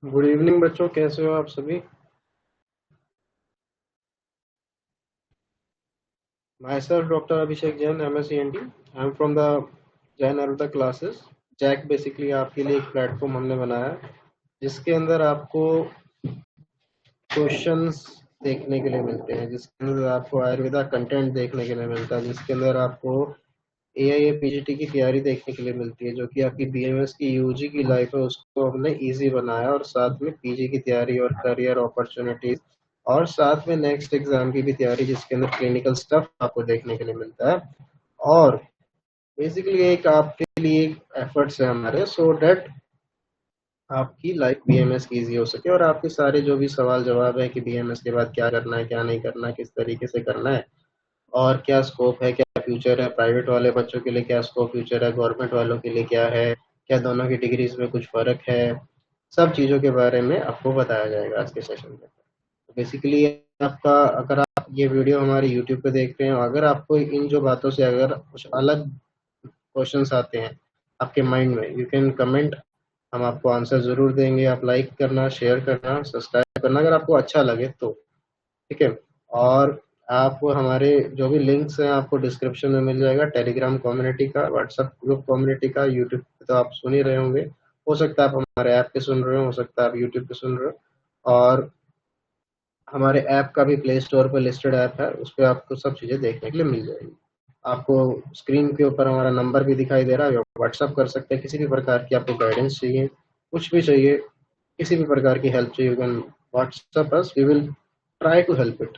Good evening बच्चों, कैसे हो आप सभी। Myself doctor Abhishek Jain, MSc NT। I am from the Jain Aruda classes. JAC basically आपके लिए एक प्लेटफॉर्म हमने बनाया है जिसके अंदर आपको क्वेश्चंस देखने के लिए मिलते हैं, जिसके अंदर आपको आयुर्वेदा कंटेंट देखने के लिए मिलता है, जिसके अंदर आपको AIA PGT की तैयारी देखने के लिए मिलती है, जो कि आपकी BMS की UG की लाइफ है उसको हमने इजी बनाया, और साथ में PG की तैयारी और करियर अपॉर्चुनिटीज, और साथ में नेक्स्ट एग्जाम की भी तैयारी जिसके अंदर क्लिनिकल स्टफ आपको देखने के लिए मिलता है। और बेसिकली एक आपके लिए एफर्ट्स है हमारे, सो डैट आपकी लाइफ BMS की ईजी हो सके, और आपके सारे जो भी सवाल जवाब है कि BMS के बाद क्या करना है, क्या नहीं करना है, किस तरीके से करना है, और क्या स्कोप है, क्या फ्यूचर है, प्राइवेट वाले बच्चों के लिए क्या स्कोप फ्यूचर है, गवर्नमेंट वालों के लिए क्या है, क्या दोनों की डिग्रीज में कुछ फर्क है, सब चीज़ों के बारे में आपको बताया जाएगा आज के सेशन में। तो बेसिकली आपका, अगर आप ये वीडियो हमारे यूट्यूब पे देख रहे हैं, अगर आपको इन जो बातों से अगर कुछ अलग क्वेश्चंस आते हैं आपके माइंड में, यू कैन कमेंट, हम आपको आंसर ज़रूर देंगे। आप लाइक करना, शेयर करना, सब्सक्राइब करना अगर आपको अच्छा लगे तो, ठीक है। और आप हमारे जो भी लिंक्स हैं आपको डिस्क्रिप्शन में मिल जाएगा, टेलीग्राम कम्युनिटी का, व्हाट्सएप ग्रुप कम्युनिटी का, यूट्यूब पे तो आप सुन ही रहे होंगे, हो सकता है आप हमारे ऐप पे सुन रहे हो सकता है आप यूट्यूब पे सुन रहे हो, और हमारे ऐप का भी प्ले स्टोर पर लिस्टेड ऐप है, उस पर आपको सब चीज़ें देखने के लिए मिल जाएगी। आपको स्क्रीन के ऊपर हमारा नंबर भी दिखाई दे रहा है, व्हाट्सअप कर सकते हैं, किसी भी प्रकार की आपको गाइडेंस चाहिए, कुछ भी चाहिए, किसी भी प्रकार की हेल्प चाहिए, you can WhatsApp us, we will try to help it.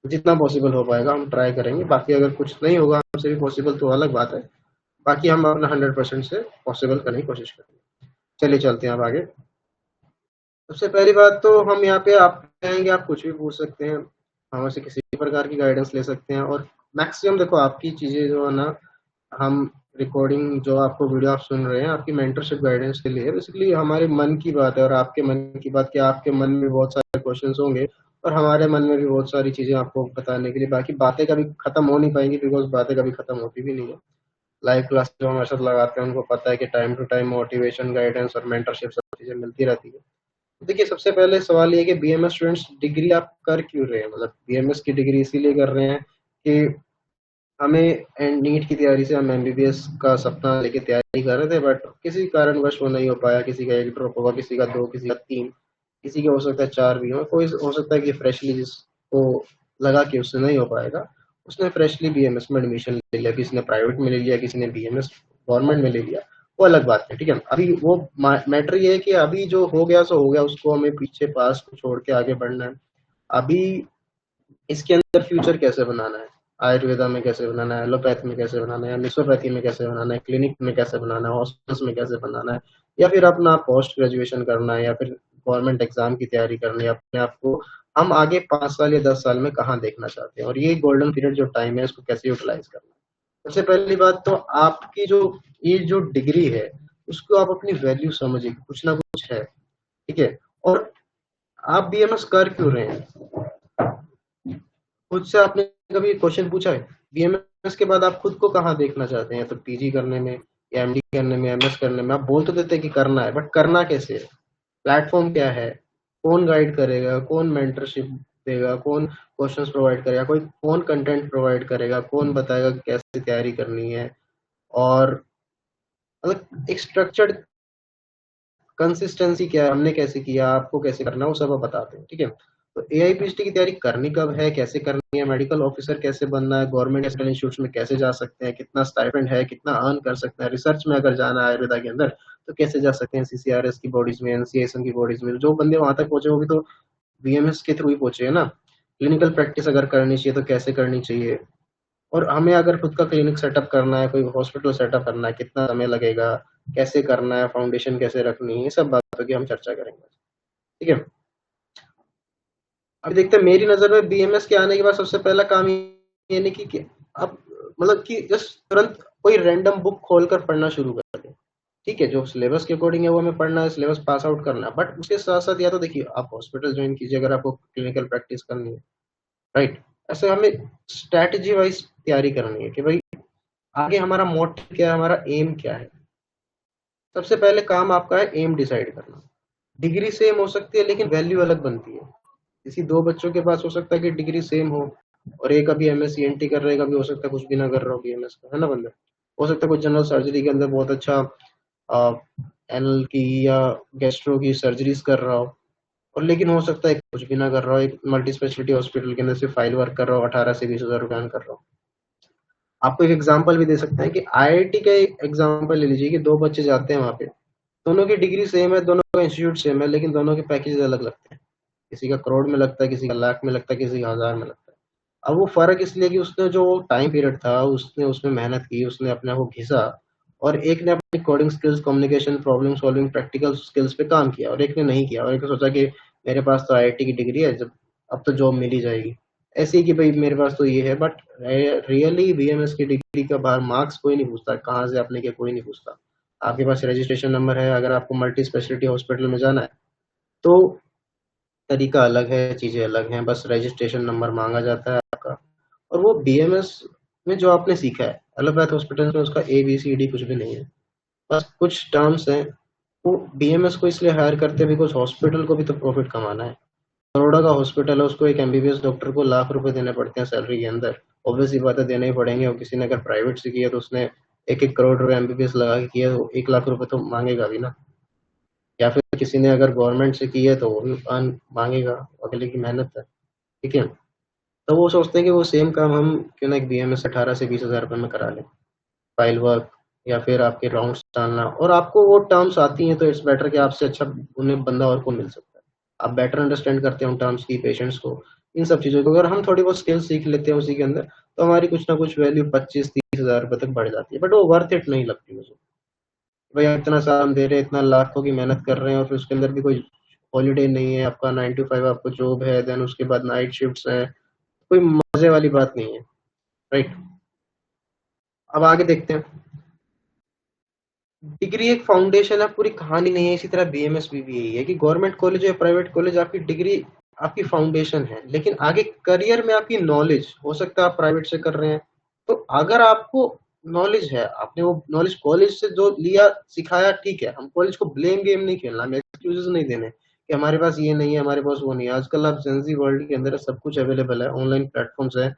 जितना पॉसिबल हो पाएगा हम ट्राई करेंगे, बाकी अगर कुछ नहीं होगा हमसे भी पॉसिबल तो अलग बात है, बाकी हम अपना 100% से पॉसिबल करने की कोशिश करेंगे। चलिए चलते हैं अब आगे। सबसे पहली बात तो हम यहाँ पे आप कहेंगे, आप कुछ भी पूछ सकते हैं, हमसे किसी भी प्रकार की गाइडेंस ले सकते हैं, और मैक्सिमम देखो आपकी चीज़ें जो है ना, हम रिकॉर्डिंग जो आपको वीडियो आप सुन रहे हैं आपकी मेंटरशिप गाइडेंस के लिए, बेसिकली हमारे मन की बात है, और आपके मन की बात, कि आपके मन में बहुत सारे क्वेश्चंस होंगे और हमारे मन में भी बहुत सारी चीज़ें आपको बताने के लिए, बाकी बातें कभी खत्म हो नहीं पाएंगी, बिकॉज बातें कभी खत्म होती भी नहीं है। लाइव क्लास जो हमारे साथ लगाते हैं उनको पता है कि time to time motivation, guidance और मेंटरशिप सब चीज़ें मिलती रहती है। देखिए, सबसे पहले सवाल ये है कि BMS स्टूडेंट्स डिग्री आप कर क्यों रहे हैं, मतलब BMS की डिग्री इसीलिए कर रहे हैं कि हमें एंड नीट की तैयारी से हम MBBS का सपना लेके तैयारी कर रहे थे, बट किसी कारणवश वो नहीं हो पाया, किसी का एक ड्रॉप होगा, किसी का दो, किसी का तीन, किसी का हो सकता है चार भी हो, कोई हो सकता है कि फ्रेशली जिसको लगा कि उससे नहीं हो पाएगा उसने फ्रेशली BMS में एडमिशन ले लिया, किसी ने प्राइवेट में ले लिया, किसी ने BMS गवर्नमेंट में ले लिया, वो अलग बात है, ठीक है। अभी वो मैटर ये है कि अभी जो हो गया सो हो गया, उसको हमें पीछे पास को छोड़ के आगे बढ़ना है। अभी इसके अंदर फ्यूचर कैसे बनाना है, आयुर्वेदा में कैसे बनाना है, एलोपैथी में कैसे बनाना है, या निसोपैथी में कैसे बनाना है, क्लिनिक में कैसे बनाना है, हॉस्पिटल्स में कैसे बनाना है, या फिर अपना पोस्ट ग्रेजुएशन करना है, या फिर गवर्नमेंट एग्जाम की तैयारी करनी है, अपने आप को हम आगे 5 साल या 10 साल में कहाँ देखना चाहते हैं, और ये गोल्डन पीरियड जो टाइम है इसको कैसे यूटिलाइज करना है। सबसे पहली बात तो आपकी जो ये जो डिग्री है उसको आप अपनी वैल्यू समझिए, कुछ ना कुछ है, ठीक है। और आप BMS कर क्यों रहे हैं, खुद से आपने कभी क्वेश्चन पूछा है? BMS के बाद आप खुद को कहाँ देखना चाहते हैं, तो PG करने में या MD करने में, MS करने में? आप बोल तो देते हैं कि करना है, बट करना कैसे है, प्लेटफॉर्म क्या है, कौन गाइड करेगा, कौन मेंटरशिप देगा, कौन क्वेश्चंस प्रोवाइड करेगा, कोई कौन कंटेंट प्रोवाइड करेगा, कौन बताएगा कैसे तैयारी करनी है, और मतलब एक स्ट्रक्चर्ड कंसिस्टेंसी क्या है, हमने कैसे किया, आपको कैसे करना है, वो सब आप बताते हैं, ठीक है। तो AIPHT की तैयारी करनी कब है, कैसे करनी है, मेडिकल ऑफिसर कैसे बनना है, गवर्नमेंट इंस्टीट्यूट्स में कैसे जा सकते हैं, कितना स्टाइपेंड है, कितना अर्न कर सकते हैं, रिसर्च में अगर जाना है आयुर्वेदा के अंदर तो कैसे जा सकते हैं, CCRS की बॉडीज में, NCSM की बॉडीज में, जो बंदे वहां तक पहुंचे वो भी तो BMS के थ्रू ही पहुंचे है ना। क्लिनिकल प्रैक्टिस अगर करनी चाहिए तो कैसे करनी चाहिए, और हमें अगर खुद का क्लिनिक सेटअप करना है, कोई हॉस्पिटल सेटअप करना है, कितना समय लगेगा, कैसे करना है, फाउंडेशन कैसे रखनी है, ये सब बातों की हम चर्चा करेंगे, ठीक है। अब देखते हैं, मेरी नज़र में BMS के आने के बाद सबसे पहला काम ये नहीं कि अब मतलब कि जस्ट तुरंत कोई रैंडम बुक खोलकर पढ़ना शुरू कर दे, ठीक है, जो सिलेबस के अकॉर्डिंग है वो हमें पढ़ना है, सिलेबस पास आउट करना है, बट उसके साथ साथ या तो देखिए आप हॉस्पिटल ज्वाइन कीजिए अगर आपको क्लिनिकल प्रैक्टिस करनी है, राइट। ऐसे हमें स्ट्रैटेजी वाइज तैयारी करनी है कि भाई आगे हमारा मोटिव क्या है, हमारा एम क्या है। सबसे पहले काम आपका है एम डिसाइड करना, डिग्री सेम हो सकती है लेकिन वैल्यू अलग बनती है। किसी दो बच्चों के पास हो सकता है कि डिग्री सेम हो, और एक अभी एमएस सीएनटी कर रहा है, कभी हो सकता है कुछ भी ना कर रहा हो बीएमएस का, है ना बंदा। हो सकता है कुछ जनरल सर्जरी के अंदर बहुत अच्छा एनल की या गैस्ट्रो की सर्जरीज कर रहा हो, और लेकिन हो सकता है कुछ भी ना कर रहा हो, एक मल्टी स्पेशलिटी हॉस्पिटल के अंदर सिर्फ फाइल वर्क कर रहा हो, 18 से 20 हज़ार रुपये अर्न कर रहा हो। आपको एक एग्जांपल भी दे सकते हैं कि आईआईटी का एक एग्जांपल ले लीजिए कि दो बच्चे जाते हैं वहां पे, दोनों की डिग्री सेम है, दोनों का इंस्टीट्यूट सेम है, लेकिन दोनों के पैकेज अलग लगते हैं। किसी का करोड़ में लगता है, किसी का लाख में लगता है, किसी का हजार में लगता है। अब वो फर्क इसलिए कि उसने जो टाइम पीरियड था उसने उसमें मेहनत की, उसने अपने आप को घिसा, और एक ने अपनी coding skills, communication, problem solving, practical skills पे काम किया, और एक ने नहीं किया, और एक ने सोचा कि मेरे पास तो आईआईटी की डिग्री है, जब अब तो जॉब मिल ही जाएगी। ऐसे ही कि भाई मेरे पास तो ये है, बट रियली बीएमएस की डिग्री का बाहर मार्क्स कोई नहीं पूछता, कहाँ से आपने किया कोई नहीं पूछता। आपके पास रजिस्ट्रेशन नंबर है, अगर आपको मल्टी स्पेशलिटी हॉस्पिटल में जाना है तो तरीका अलग है, चीजें अलग हैं, बस रजिस्ट्रेशन नंबर मांगा जाता है आपका। और वो बीएमएस में जो आपने सीखा है एलोपैथ हॉस्पिटल में, उसका ए बी सी डी कुछ भी नहीं है। बस कुछ टर्म्स हैं। वो बीएमएस को इसलिए हायर करते हैं बिकॉज हॉस्पिटल को भी तो प्रॉफिट कमाना है। बड़ौदा का हॉस्पिटल है, उसको एक एमबीबीएस डॉक्टर को लाख रुपए देने पड़ते हैं सैलरी के अंदर। ऑब्वियस सी बात है, देने ही पड़ेंगे, और किसी ने अगर प्राइवेट से किया तो उसने 1-1 करोड़ रुपए एमबीबीएस लगा के किया तो 1 लाख रुपए तो मांगेगा भी ना। या फिर किसी ने अगर गवर्नमेंट से की है तो वो भी मांगेगा, अगले की मेहनत है। ठीक है। तो वो सोचते हैं कि वो सेम काम हम क्यों ना एक बीएमएस 18 से 20 हज़ार रुपए में करा लें, फाइल वर्क या फिर आपके राउंड्स डालना, और आपको वो टर्म्स आती हैं तो इट्स बेटर कि आपसे अच्छा उन्हें बंदा और कौन मिल सकता है। आप बेटर अंडरस्टैंड करते हो टर्म्स की, पेशेंट्स को, इन सब चीज़ों को। अगर हम थोड़ी बहुत स्किल सीख लेते हैं उसी के अंदर, तो हमारी कुछ ना कुछ वैल्यू 25-30 हज़ार रुपए तक बढ़ जाती है, बट वो वर्थ इट नहीं लगती मुझे। भाई आप इतना साल दे रहे हैं, इतना लाखों की मेहनत कर रहे हैं, और फिर उसके अंदर भी कोई हॉलीडे नहीं है, आपका 9 to 5 आपको जॉब है, देन उसके बाद नाइट शिफ्ट्स है, कोई मजे वाली बात नहीं है। राइट। अब आगे देखते हैं। डिग्री एक फाउंडेशन है, पूरी कहानी नहीं है। इसी तरह बीएमएस भी यही है कि गवर्नमेंट कॉलेज या प्राइवेट कॉलेज, आपकी डिग्री आपकी फाउंडेशन है, लेकिन आगे करियर में आपकी नॉलेज, हो सकता है आप प्राइवेट से कर रहे हैं, तो अगर आपको नॉलेज है, आपने वो नॉलेज कॉलेज से जो लिया सिखाया, ठीक है, हम कॉलेज को ब्लेम गेम नहीं खेलना, हमें एक्सक्यूजेस नहीं देने कि हमारे पास ये नहीं है, हमारे पास वो नहीं है। आजकल आप जेंजी वर्ल्ड के अंदर सब कुछ अवेलेबल है, ऑनलाइन प्लेटफॉर्म्स है,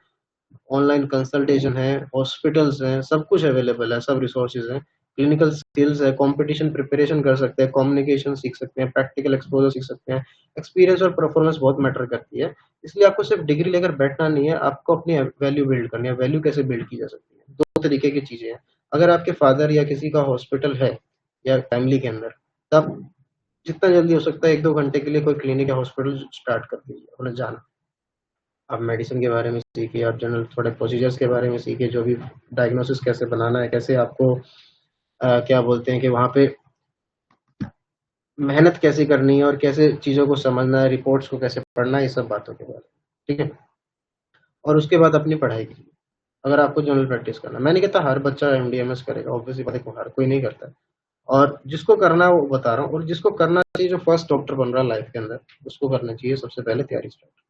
ऑनलाइन कंसल्टेशन है, हॉस्पिटल्स हैं, सब कुछ अवेलेबल है, सब रिसोर्सेज हैं, क्लिनिकल स्किल्स है, कंपटीशन प्रिपरेशन कर सकते हैं, कम्युनिकेशन सीख सकते हैं, प्रैक्टिकल एक्सपोजर सीख सकते हैं। एक्सपीरियंस और परफॉर्मेंस बहुत मैटर करती है। इसलिए आपको सिर्फ डिग्री लेकर बैठना नहीं है, आपको अपनी वैल्यू बिल्ड करनी है। वैल्यू कैसे बिल्ड की जा सकती है, दो तरीके की चीजें हैं। अगर आपके फादर या किसी का हॉस्पिटल है या फैमिली के अंदर, तब जितना जल्दी हो सकता है 1-2 घंटे के लिए कोई क्लिनिक या हॉस्पिटल स्टार्ट कर दीजिए, उन्हें जाना। आप मेडिसिन के बारे में सीखिए, आप जनरल थोड़े प्रोसीजर्स के बारे में सीखिए, जो भी डायग्नोसिस कैसे बनाना है, कैसे आपको क्या बोलते हैं कि वहाँ पे मेहनत कैसे करनी है, और कैसे चीज़ों को समझना है, रिपोर्ट्स को कैसे पढ़ना है, ये सब बातों के बारे में। ठीक है। और उसके बाद अपनी पढ़ाई कीजिए। अगर आपको जनरल प्रैक्टिस करना, मैं नहीं कहता हर बच्चा एमडीएमएस करेगा, ऑब्वियसली बात है, हर कोई नहीं करता है। और जिसको करना है वो बता रहा हूँ, और जिसको करना चाहिए, जो फर्स्ट डॉक्टर बन रहा है लाइफ के अंदर, उसको करना चाहिए सबसे पहले तैयारी स्टार्ट।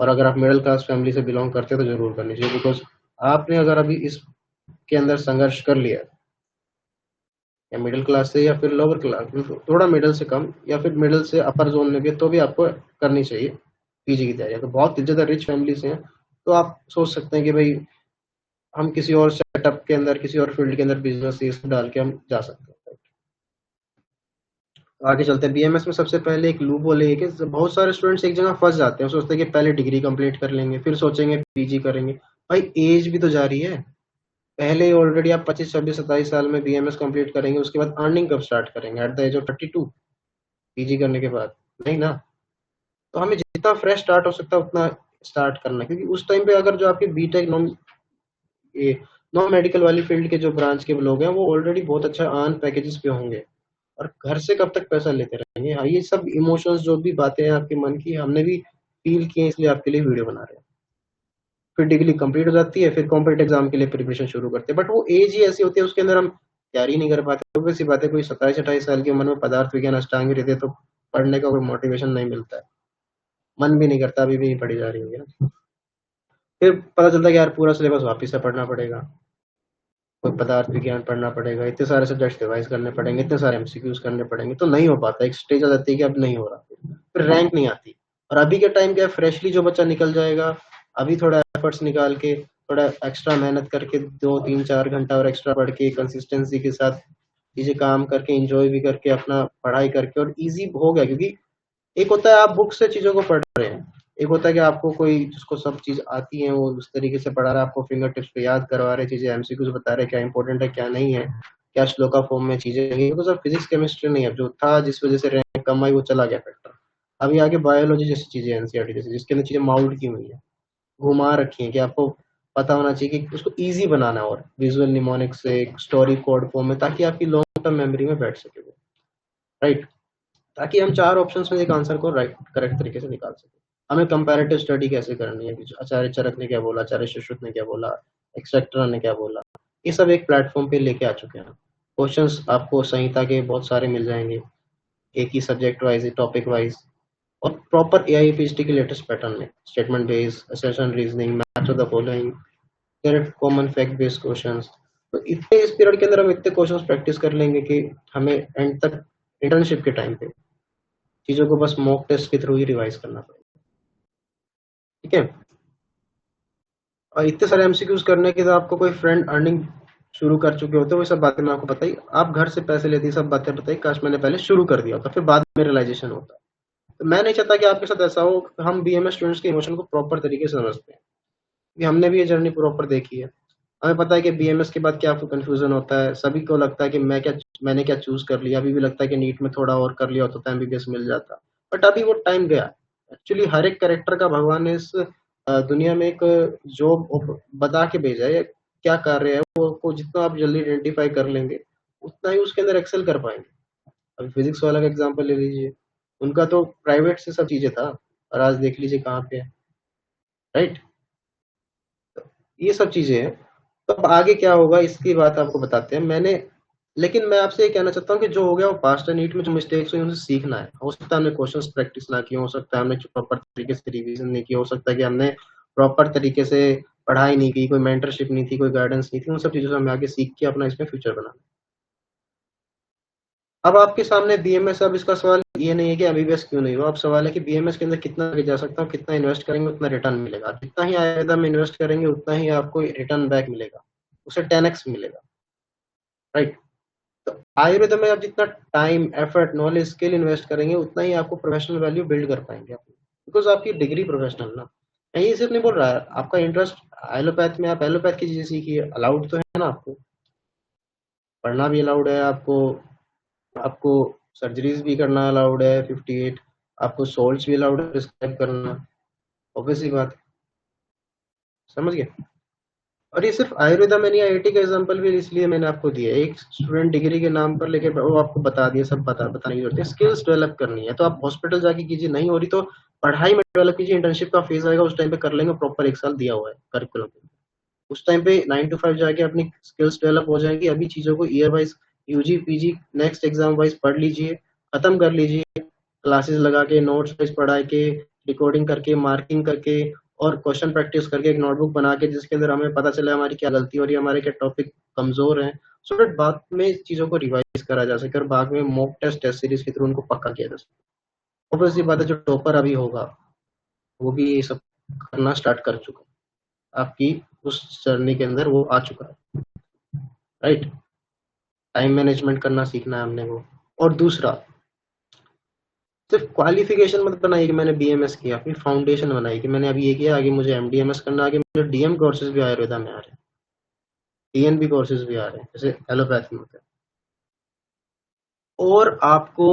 और अगर आप मिडिल क्लास फैमिली से बिलोंग करते हो तो जरूर करनी चाहिए, बिकॉज आपने अगर अभी इसके अंदर संघर्ष कर लिया, या मिडिल क्लास से या फिर लोअर क्लास, थोड़ा मिडिल से कम या फिर मिडिल से अपर जोन में भी, तो भी आपको करनी चाहिए पीजी की तैयारी। तो बहुत ज़्यादा रिच फैमिली से हैं तो आप सोच सकते हैं कि भाई हम किसी और सेटअप के अंदर, किसी और फील्ड के अंदर बिजनेस डाल के हम जा सकते हैं। आगे चलते हैं। बीएमएस में सबसे पहले एक लूप होल है कि बहुत सारे स्टूडेंट्स एक जगह फंस जाते हैं, सोचते हैं कि पहले डिग्री कंप्लीट कर लेंगे, फिर सोचेंगे पीजी करेंगे। भाई एज भी तो जा रही है। पहले ही ऑलरेडी आप 25, 26, 27 साल में बीएमएस कंप्लीट करेंगे, उसके बाद अर्निंग कब स्टार्ट करेंगे? At the age of 32, PG करने के बाद? नहीं ना। तो हमें जितना फ्रेश स्टार्ट हो सकता है उतना स्टार्ट करना है, क्योंकि उस टाइम पे अगर जो आपकी बीटेक नॉन, ये नॉन मेडिकल वाली फील्ड के जो ब्रांच के लोग हैं, वो ऑलरेडी बहुत अच्छा अर्न पैकेजेस पे होंगे, और घर से कब तक पैसा लेते रहेंगे? हाँ, ये सब इमोशंस जो भी बातें हैं आपके मन की, हमने भी फील की हैं, इसलिए आपके लिए वीडियो बना रहे हैं। फिर डिग्री कंप्लीट हो जाती है, फिर कॉम्पिटेटिव एग्जाम के लिए प्रिपरेशन शुरू करते हैं, बट वो एज ही ऐसी होती है, उसके अंदर हम तैयारी नहीं कर पाते। तो वैसी बात है, कोई 27-28 साल की उम्र में पदार्थ विज्ञान अष्टांग रहते तो पढ़ने का कोई मोटिवेशन नहीं मिलता है, मन भी नहीं करता, अभी भी नहीं पढ़ी जा रही है ना। फिर पता चलता है कि यार पूरा सिलेबस वापिस से पढ़ना पड़ेगा। कोई पदार्थ विज्ञान पढ़ना पड़ेगा, इतने सारे सब्जेक्ट्स रिवाइज करने पड़ेंगे, इतने सारे एमसीक्यूज करने पड़ेंगे, तो नहीं हो पाता। एक स्टेज आ जाती है कि अब नहीं हो रहा, फिर रैंक नहीं आती। और अभी के टाइम क्या है, फ्रेशली जो बच्चा निकल जाएगा, अभी थोड़ा एफर्ट्स निकाल के, थोड़ा एक्स्ट्रा मेहनत करके, 2 3 4 घंटा और एक्स्ट्रा पढ़ के कंसिस्टेंसी के साथ चीजें काम करके, इंजॉय भी करके, अपना पढ़ाई करके, और इजी हो गया। क्योंकि एक होता है आप बुक से चीजों को पढ़ रहे हैं, एक होता है कि आपको कोई जिसको सब चीज आती है वो उस तरीके से पढ़ा रहा है, आपको फिंगर टिप्स पे याद करवा रहे, चीजें एमसीक्यूज बता रहे क्या इंपॉर्टेंट है क्या नहीं है, क्या श्लोका फॉर्म में चीजें नहीं। तो सर फिजिक्स केमिस्ट्री नहीं है, जो था जिस वजह से रैंक कम आई वो चला गया फैक्टर। अभी आगे बायोलॉजी जैसी चीजें, एनसीईआरटी जैसी, जिसके अंदर चीजें माउल्ड की हुई है, घुमा रखी है, कि आपको पता होना चाहिए कि उसको इजी बनाना है, और विजुअल निमोनिक से स्टोरी कोड फॉर्म में, ताकि आपकी लॉन्ग टर्म मेमोरी में बैठ सके वो, राइट। ताकि हम 4 ऑप्शंस में एक आंसर को राइट करेक्ट तरीके से निकाल सकें। हमें कंपैरेटिव स्टडी कैसे करनी है, कि आचार्य चरक ने क्या बोला, आचार्य सुश्रुत ने क्या बोला, एक्सेट्रा ने क्या बोला, ये सब एक प्लेटफॉर्म पे लेके आ चुके हैं। क्वेश्चंस आपको संहिता के बहुत सारे मिल जाएंगे, एक ही सब्जेक्ट वाइज, टॉपिक वाइज, और प्रॉपर एआईपीएचडी के लेटेस्ट पैटर्न में, statement based, assertion reasoning, match of the following, correct common fact based questions. तो इतने इस पीरियड के अंदर हम इतने क्वेश्चंस प्रैक्टिस कर लेंगे कि हमें एंड तक इंटर्नशिप के टाइम पे चीजों को बस मॉक टेस्ट के थ्रू ही रिवाइज करना पड़ेगा। ठीक है। और इतने सारे एमसीक्यूज करने के बाद आपको कोई फ्रेंड अर्निंग शुरू कर चुके होते हैं, वो सब बातें मैं आपको बताई, आप घर से पैसे लेती, सब बातें बताई, काश मैंने पहले शुरू कर दिया होता, फिर बाद में रियलाइजेशन होता। तो मैं नहीं चाहता कि आपके साथ ऐसा हो। हम बीएमएस स्टूडेंट्स के इमोशन को प्रॉपर तरीके से समझते हैं, कि हमने भी ये जर्नी प्रॉपर देखी है। हमें पता है कि बीएमएस के बाद क्या कंफ्यूजन होता है, सभी को लगता है कि मैंने क्या चूज कर लिया। अभी भी लगता है कि नीट में थोड़ा और कर लिया होता तो एमबीबीएस मिल जाता, बट अभी वो टाइम गया। एक्चुअली हर एक करेक्टर का भगवान ने इस दुनिया में एक जॉब बता के भेजा है, क्या कार्य है वो को जितना आप जल्दी आइडेंटिफाई कर लेंगे, उतना ही उसके अंदर एक्सेल कर पाएंगे। अभी फिजिक्स वाला का एग्जांपल ले लीजिए, उनका तो प्राइवेट से सब चीजें था, और आज देख लीजिए कहाँ पे है, राइट। ये सब चीजें हैं। तो अब आगे क्या होगा इसकी बात आपको बताते हैं। लेकिन मैं आपसे ये कहना चाहता हूँ कि जो हो गया वो पास्ट है। नीट में जो मिस्टेक्स हुई उनसे सीखना है। हो सकता है हमने क्वेश्चंस प्रैक्टिस ना किए, हो सकता है हमने प्रॉपर तरीके से रिवीजन नहीं किया, हो सकता है कि हमने प्रॉपर तरीके से पढ़ाई नहीं की, कोई मेंटरशिप नहीं थी, कोई गाइडेंस नहीं थी। उन सब चीजों से हमें आगे सीख के अपना इसमें फ्यूचर बनाना। अब आपके सामने बीएमएस, अब इसका सवाल ये नहीं है कि एमबीबीएस क्यों नहीं हुआ, अब सवाल है कि बीएमएस के अंदर कितना आगे जा सकता हूँ, कितना इन्वेस्ट करेंगे उतना रिटर्न मिलेगा। जितना ही आयुर्वेदा में इन्वेस्ट करेंगे उतना ही आपको रिटर्न बैक मिलेगा, उसे 10x मिलेगा, राइट। तो आयुर्वेद में आप जितना time, effort, knowledge, skill invest करेंगे उतना ही आपको प्रोफेशनल वैल्यू बिल्ड कर पाएंगे आप, बिकॉज आपकी डिग्री प्रोफेशनल ना। मैं ये सिर्फ नहीं बोल रहा है, आपका इंटरेस्ट एलोपैथ में, आप एलोपैथ की चीजें सीखिए, अलाउड तो है ना, आपको पढ़ना भी अलाउड है, आपको आपको सर्जरीज भी करना अलाउड है, 58 आपको सोल्ट्स भी अलाउड है प्रिस्क्राइब करना, ऑब्वियसली बात है, समझ गए। और ये सिर्फ आयुर्वेदा में नहीं, आईआईटी का एग्जांपल भी इसलिए मैंने आपको दिया। एक स्टूडेंट डिग्री के नाम पर लेके वो आपको बता दिया, सब बताने की जरूरत है। स्किल्स डेवलप करनी है तो आप हॉस्पिटल जाके कीजिए, नहीं हो रही तो पढ़ाई में डेवलप कीजिए। इंटर्नशिप का फेज आएगा उस टाइम पे कर लेंगे, प्रॉपर 1 साल दिया हुआ है करिकुलम, उस टाइम पे 9 to 5 जाके अपनी स्किल्स डेवलप हो जाएंगी। अभी चीजों को year wise, UG PG next exam wise पढ़ लीजिए, खत्म कर लीजिए, क्लासेस लगा के, नोट्स वाइज पढ़ा के, रिकॉर्डिंग करके, मार्किंग करके, और क्वेश्चन प्रैक्टिस करके, एक नोटबुक बना के जिसके अंदर हमें पता चले हमारी क्या गलती हो रही है, हमारे क्या टॉपिक कमजोर हैं, सो दैट बाद में चीजों को रिवाइज करा जा सके, और बाद में मॉक टेस्ट, टेस्ट सीरीज के थ्रू उनको पक्का किया जा सके। ऑब्वियसली बात है, जो टॉपर अभी होगा वो भी ये सब करना स्टार्ट कर चुका है, आपकी उस जर्नी के अंदर वो आ चुका है, राइट। टाइम मैनेजमेंट करना सीखना है हमने वो। और दूसरा, सिर्फ क्वालिफिकेशन मत बनाइए कि मैंने बीएमएस किया, अपनी फाउंडेशन बनाई कि मैंने अभी ये किया, आगे मुझे एमडीएमएस करना, आगे मुझे डीएम कोर्सेज भी आयुर्वेदा में आ रहे हैं, टीएनबी कोर्सेज भी आ रहे हैं, जैसे एलोपैथी में होते हैं। और आपको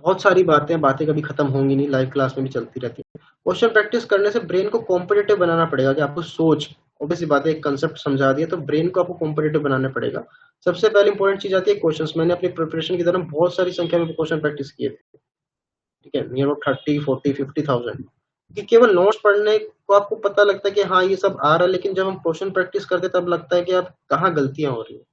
बहुत सारी बातें कभी खत्म होंगी नहीं, लाइव क्लास में भी चलती रहती है। क्वेश्चन प्रैक्टिस करने से ब्रेन को कॉम्पिटिटिव बनाना पड़ेगा, कि आपको सोच, ऑब्वियसली बात है, एक कंसेप्ट समझा दिया तो ब्रेन को आपको कॉम्पिटिटिव बनाना पड़ेगा। सबसे पहले इंपॉर्टेंट चीज आती है क्वेश्चंस। मैंने अपनी प्रिपरेशन की तरह बहुत सारी संख्या में क्वेश्चन प्रैक्टिस किए थे, ठीक है, नियर अबाउट 30 40 50,000, कि केवल नोट्स पढ़ने को आपको पता लगता है कि हाँ ये सब आ रहा है, लेकिन जब हम क्वेश्चन प्रैक्टिस करते तब लगता है कि आप कहाँ गलतियां हो रही है,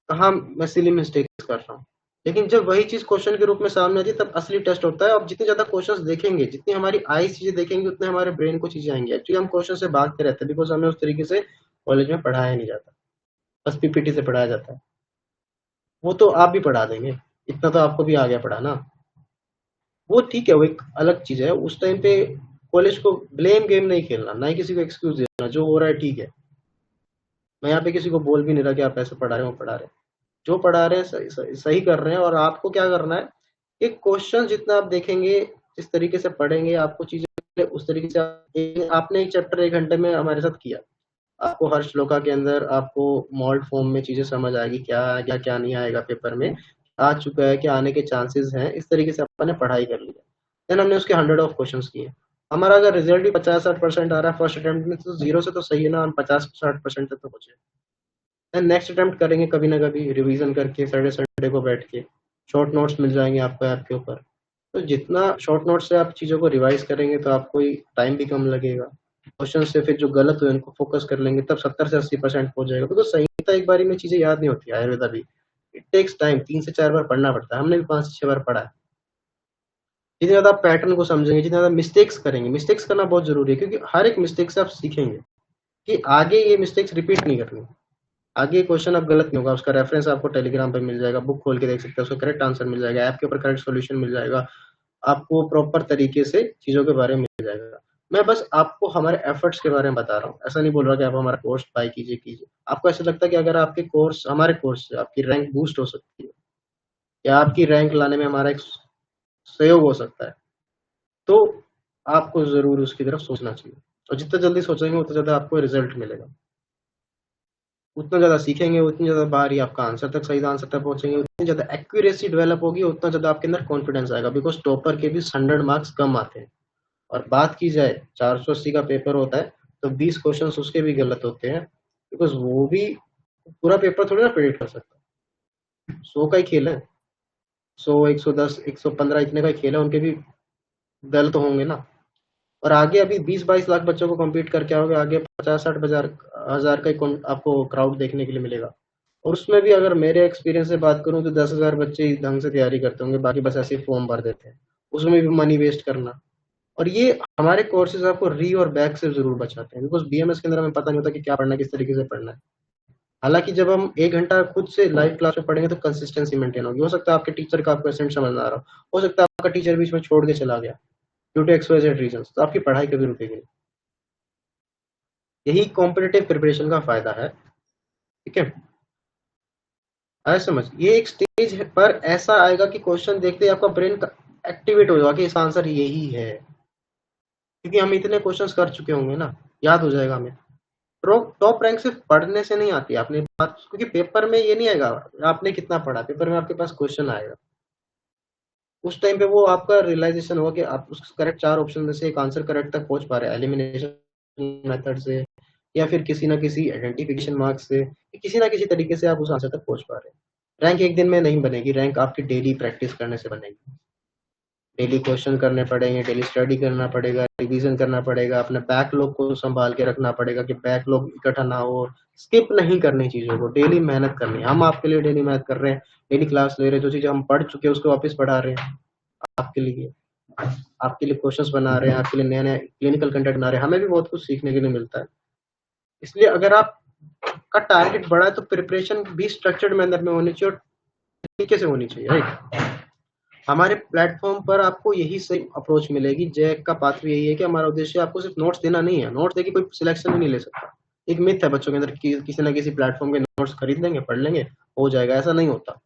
कहाँ मैं सिली मिस्टेक्स कर रहा हूँ। लेकिन जब वही चीज क्वेश्चन के रूप में सामने आती है तब असली टेस्ट होता है। अब जितने ज्यादा क्वेश्चंस देखेंगे, जितनी हमारी आईज चीजें देखेंगे, उतने हमारे ब्रेन को चीजें आएंगी। एक्चुअली हम क्वेश्चन से भागते रहते हैं, बिकॉज हमें उस तरीके से कॉलेज में पढ़ाया नहीं जाता। बस पीपीटी से पढ़ाया जाता है। वो तो आप भी पढ़ा देंगे, इतना तो आपको भी आ गया पढ़ाना। वो ठीक है, वो एक अलग चीज़ है। उस टाइम पे कॉलेज को ब्लेम गेम नहीं खेलना, ना ही किसी को एक्सक्यूज़ देना, जो हो रहा है ठीक है। मैं यहाँ पे किसी को बोल भी नहीं रहा कि आप ऐसे पढ़ा रहे हो, पढ़ा रहे हैं। जो पढ़ा रहे हैं सही कर रहे हैं, और आपको क्या करना है, कि क्वेश्चन जितना आप देखेंगे, जिस तरीके से पढ़ेंगे, आपको चीज़ें उस तरीके से आपने एक चैप्टर 1 घंटे में हमारे साथ किया। आपको हर श्लोका के अंदर आपको मॉल्ड फॉर्म में चीज़ें समझ आएगी, क्या आएगा, क्या नहीं आएगा पेपर में, आ चुका है, क्या आने के चांसेस हैं, इस तरीके से अपन ने पढ़ाई कर लिया। देन हमने उसके 100 ऑफ क्वेश्चंस किए। हमारा अगर रिजल्ट ही 50-60% आ रहा है फर्स्ट अटेम्प्ट में, तो 0 से तो सही है ना, हम 50-60% तक तो पहुंचे। देन नेक्स्ट अटेम्प्ट करेंगे कभी ना कभी, रिवीजन करके सैटरडे संडे को बैठ के, शॉर्ट नोट्स मिल जाएंगे आपको ऐप के ऊपर। तो जितना शॉर्ट नोट से आप चीज़ों को रिवाइज करेंगे, तो आपको टाइम भी कम लगेगा। क्वेश्चन से फिर जो गलत हुए उनको फोकस कर लेंगे, तब 70 से 80% पहुंच जाएगा। बिकॉज संहिता एक बारी में चीजें याद नहीं होती, आयुर्वेदा भी इट टेक्स टाइम, 3 से 4 बार पढ़ना पड़ता है। हमने भी 5 से 6 बार पढ़ा है। जितने ज्यादा आप पैटर्न को समझेंगे, जितने ज्यादा मिस्टेक्स करेंगे, मिस्टेक्स करना बहुत जरूरी है, क्योंकि हर एक मिस्टेक से आप सीखेंगे कि आगे ये मिस्टेक्स रिपीट नहीं करनी। आगे क्वेश्चन अब गलत नहीं होगा, उसका रेफरेंस आपको टेलीग्राम पे मिल जाएगा, बुक खोल के देख सकते हैं, उसका करेक्ट आंसर मिल जाएगा, ऐप के ऊपर करेक्ट सॉल्यूशन मिल जाएगा, आपको प्रॉपर तरीके से चीज़ों के बारे में मिल जाएगा। मैं बस आपको हमारे एफर्ट्स के बारे में बता रहा हूँ, ऐसा नहीं बोल रहा कि आप हमारा कोर्स बाय कीजिए कीजिए। आपको ऐसा लगता है कि अगर आपके कोर्स, हमारे कोर्स से आपकी रैंक बूस्ट हो सकती है, या आपकी रैंक लाने में हमारा एक सहयोग हो सकता है, तो आपको ज़रूर उसकी तरफ सोचना चाहिए। और जितना जल्दी सोचेंगे उतना ज़्यादा आपको रिजल्ट मिलेगा। उतना ज़्यादा सीखेंगे, उतनी ज़्यादा बार ही आपका आंसर तक, सही आंसर तक पहुंचेंगे, उतनी ज़्यादा एक्यूरेसी डेवलप होगी, उतना ज़्यादा आपके अंदर कॉन्फिडेंस आएगा। बिकॉज टॉपर के भी 100 मार्क्स कम आते हैं। और बात की जाए 480 का पेपर होता है, तो 20 क्वेश्चंस उसके भी गलत होते हैं, बिकॉज वो भी पूरा पेपर थोड़ी ना प्रेडिक्ट कर सकता। 100 का ही खेल है, 100, 110, 115 इतने का ही खेल है, उनके भी गलत होंगे ना। और आगे अभी 20-22 लाख बच्चों को कम्पीट करके आओगे, आगे 50-60 हजार का ही आपको क्राउड देखने के लिए मिलेगा। और उसमें भी अगर मेरे एक्सपीरियंस से बात करूं, तो 10,000 बच्चे ही ढंग से तैयारी करते होंगे, बाकी बस ऐसे फॉर्म भर देते हैं, उसमें भी मनी वेस्ट करना। और ये हमारे कोर्सेज आपको री और बैक से जरूर बचाते हैं, बिकॉज बीएमएस के अंदर हमें पता नहीं होता कि क्या पढ़ना है, किस तरीके से पढ़ना है। हालांकि जब हम 1 घंटा खुद से लाइव क्लास में पढ़ेंगे, तो कंसिस्टेंसी मेंटेन होगी। हो सकता है आपके टीचर का आपको एसेंट समझ ना आ रहा हो सकता है आपका टीचर बीच में छोड़ के चला गया ड्यू टू एक्सवाइजेड रीजन, तो आपकी पढ़ाई कभी रुकेगी नहीं। यही कॉम्पिटिटिव प्रिपरेशन का फायदा है। ठीक है, आया समझ। ये एक स्टेज पर ऐसा आएगा कि क्वेश्चन देखते ही आपका ब्रेन एक्टिवेट हो जाएगा कि इसका आंसर यही है, क्योंकि हम इतने क्वेश्चंस कर चुके होंगे ना, याद हो जाएगा हमें। टॉप रैंक सिर्फ पढ़ने से नहीं आती, आपने बात, क्योंकि पेपर में ये नहीं आएगा आपने कितना पढ़ा, पेपर में आपके पास क्वेश्चन आएगा। उस टाइम पे वो आपका रियलाइजेशन होगा कि आप उस करेक्ट 4 ऑप्शन में से एक आंसर करेक्ट तक पहुंच पा रहे हैं, एलिमिनेशन मेथड से, या फिर किसी ना किसी आइडेंटिफिकेशन मार्क्स से, किसी ना किसी तरीके से आप उस आंसर तक पहुंच पा रहे हैं। रैंक एक दिन में नहीं बनेगी, रैंक आपकी डेली प्रैक्टिस करने से बनेगी। डेली क्वेश्चन करने पड़ेंगे, डेली स्टडी करना पड़ेगा, रिवीजन करना पड़ेगा, अपने बैकलॉग को संभाल के रखना पड़ेगा कि बैकलॉग इकट्ठा ना हो। स्किप नहीं करनी चीज़ों को, डेली मेहनत करनी। हम आपके लिए डेली मेहनत कर रहे हैं, डेली क्लास ले रहे हैं, जो चीज़ें हम पढ़ चुके हैं उसको वापस पढ़ा रहे हैं आपके लिए। आपके लिए क्वेश्चंस बना रहे हैं, आपके लिए नए नए क्लिनिकल कंटेंट बना रहे हैं, हमें भी बहुत कुछ सीखने के लिए मिलता है। इसलिए अगर आप का टारगेट बड़ा है, तो प्रिपरेशन भी स्ट्रक्चर्ड मैनर में होनी चाहिए और तरीके से होनी चाहिए, राइट। हमारे प्लेटफॉर्म पर आपको यही सही अप्रोच मिलेगी। जैक का पाथवे यही है कि हमारा उद्देश्य आपको सिर्फ नोट्स देना नहीं है। नोट्स देके कोई सिलेक्शन ही नहीं ले सकता। एक मिथ है बच्चों के अंदर कि किसी ना किसी प्लेटफॉर्म के नोट्स खरीद लेंगे, पढ़ लेंगे, हो जाएगा। ऐसा नहीं होता।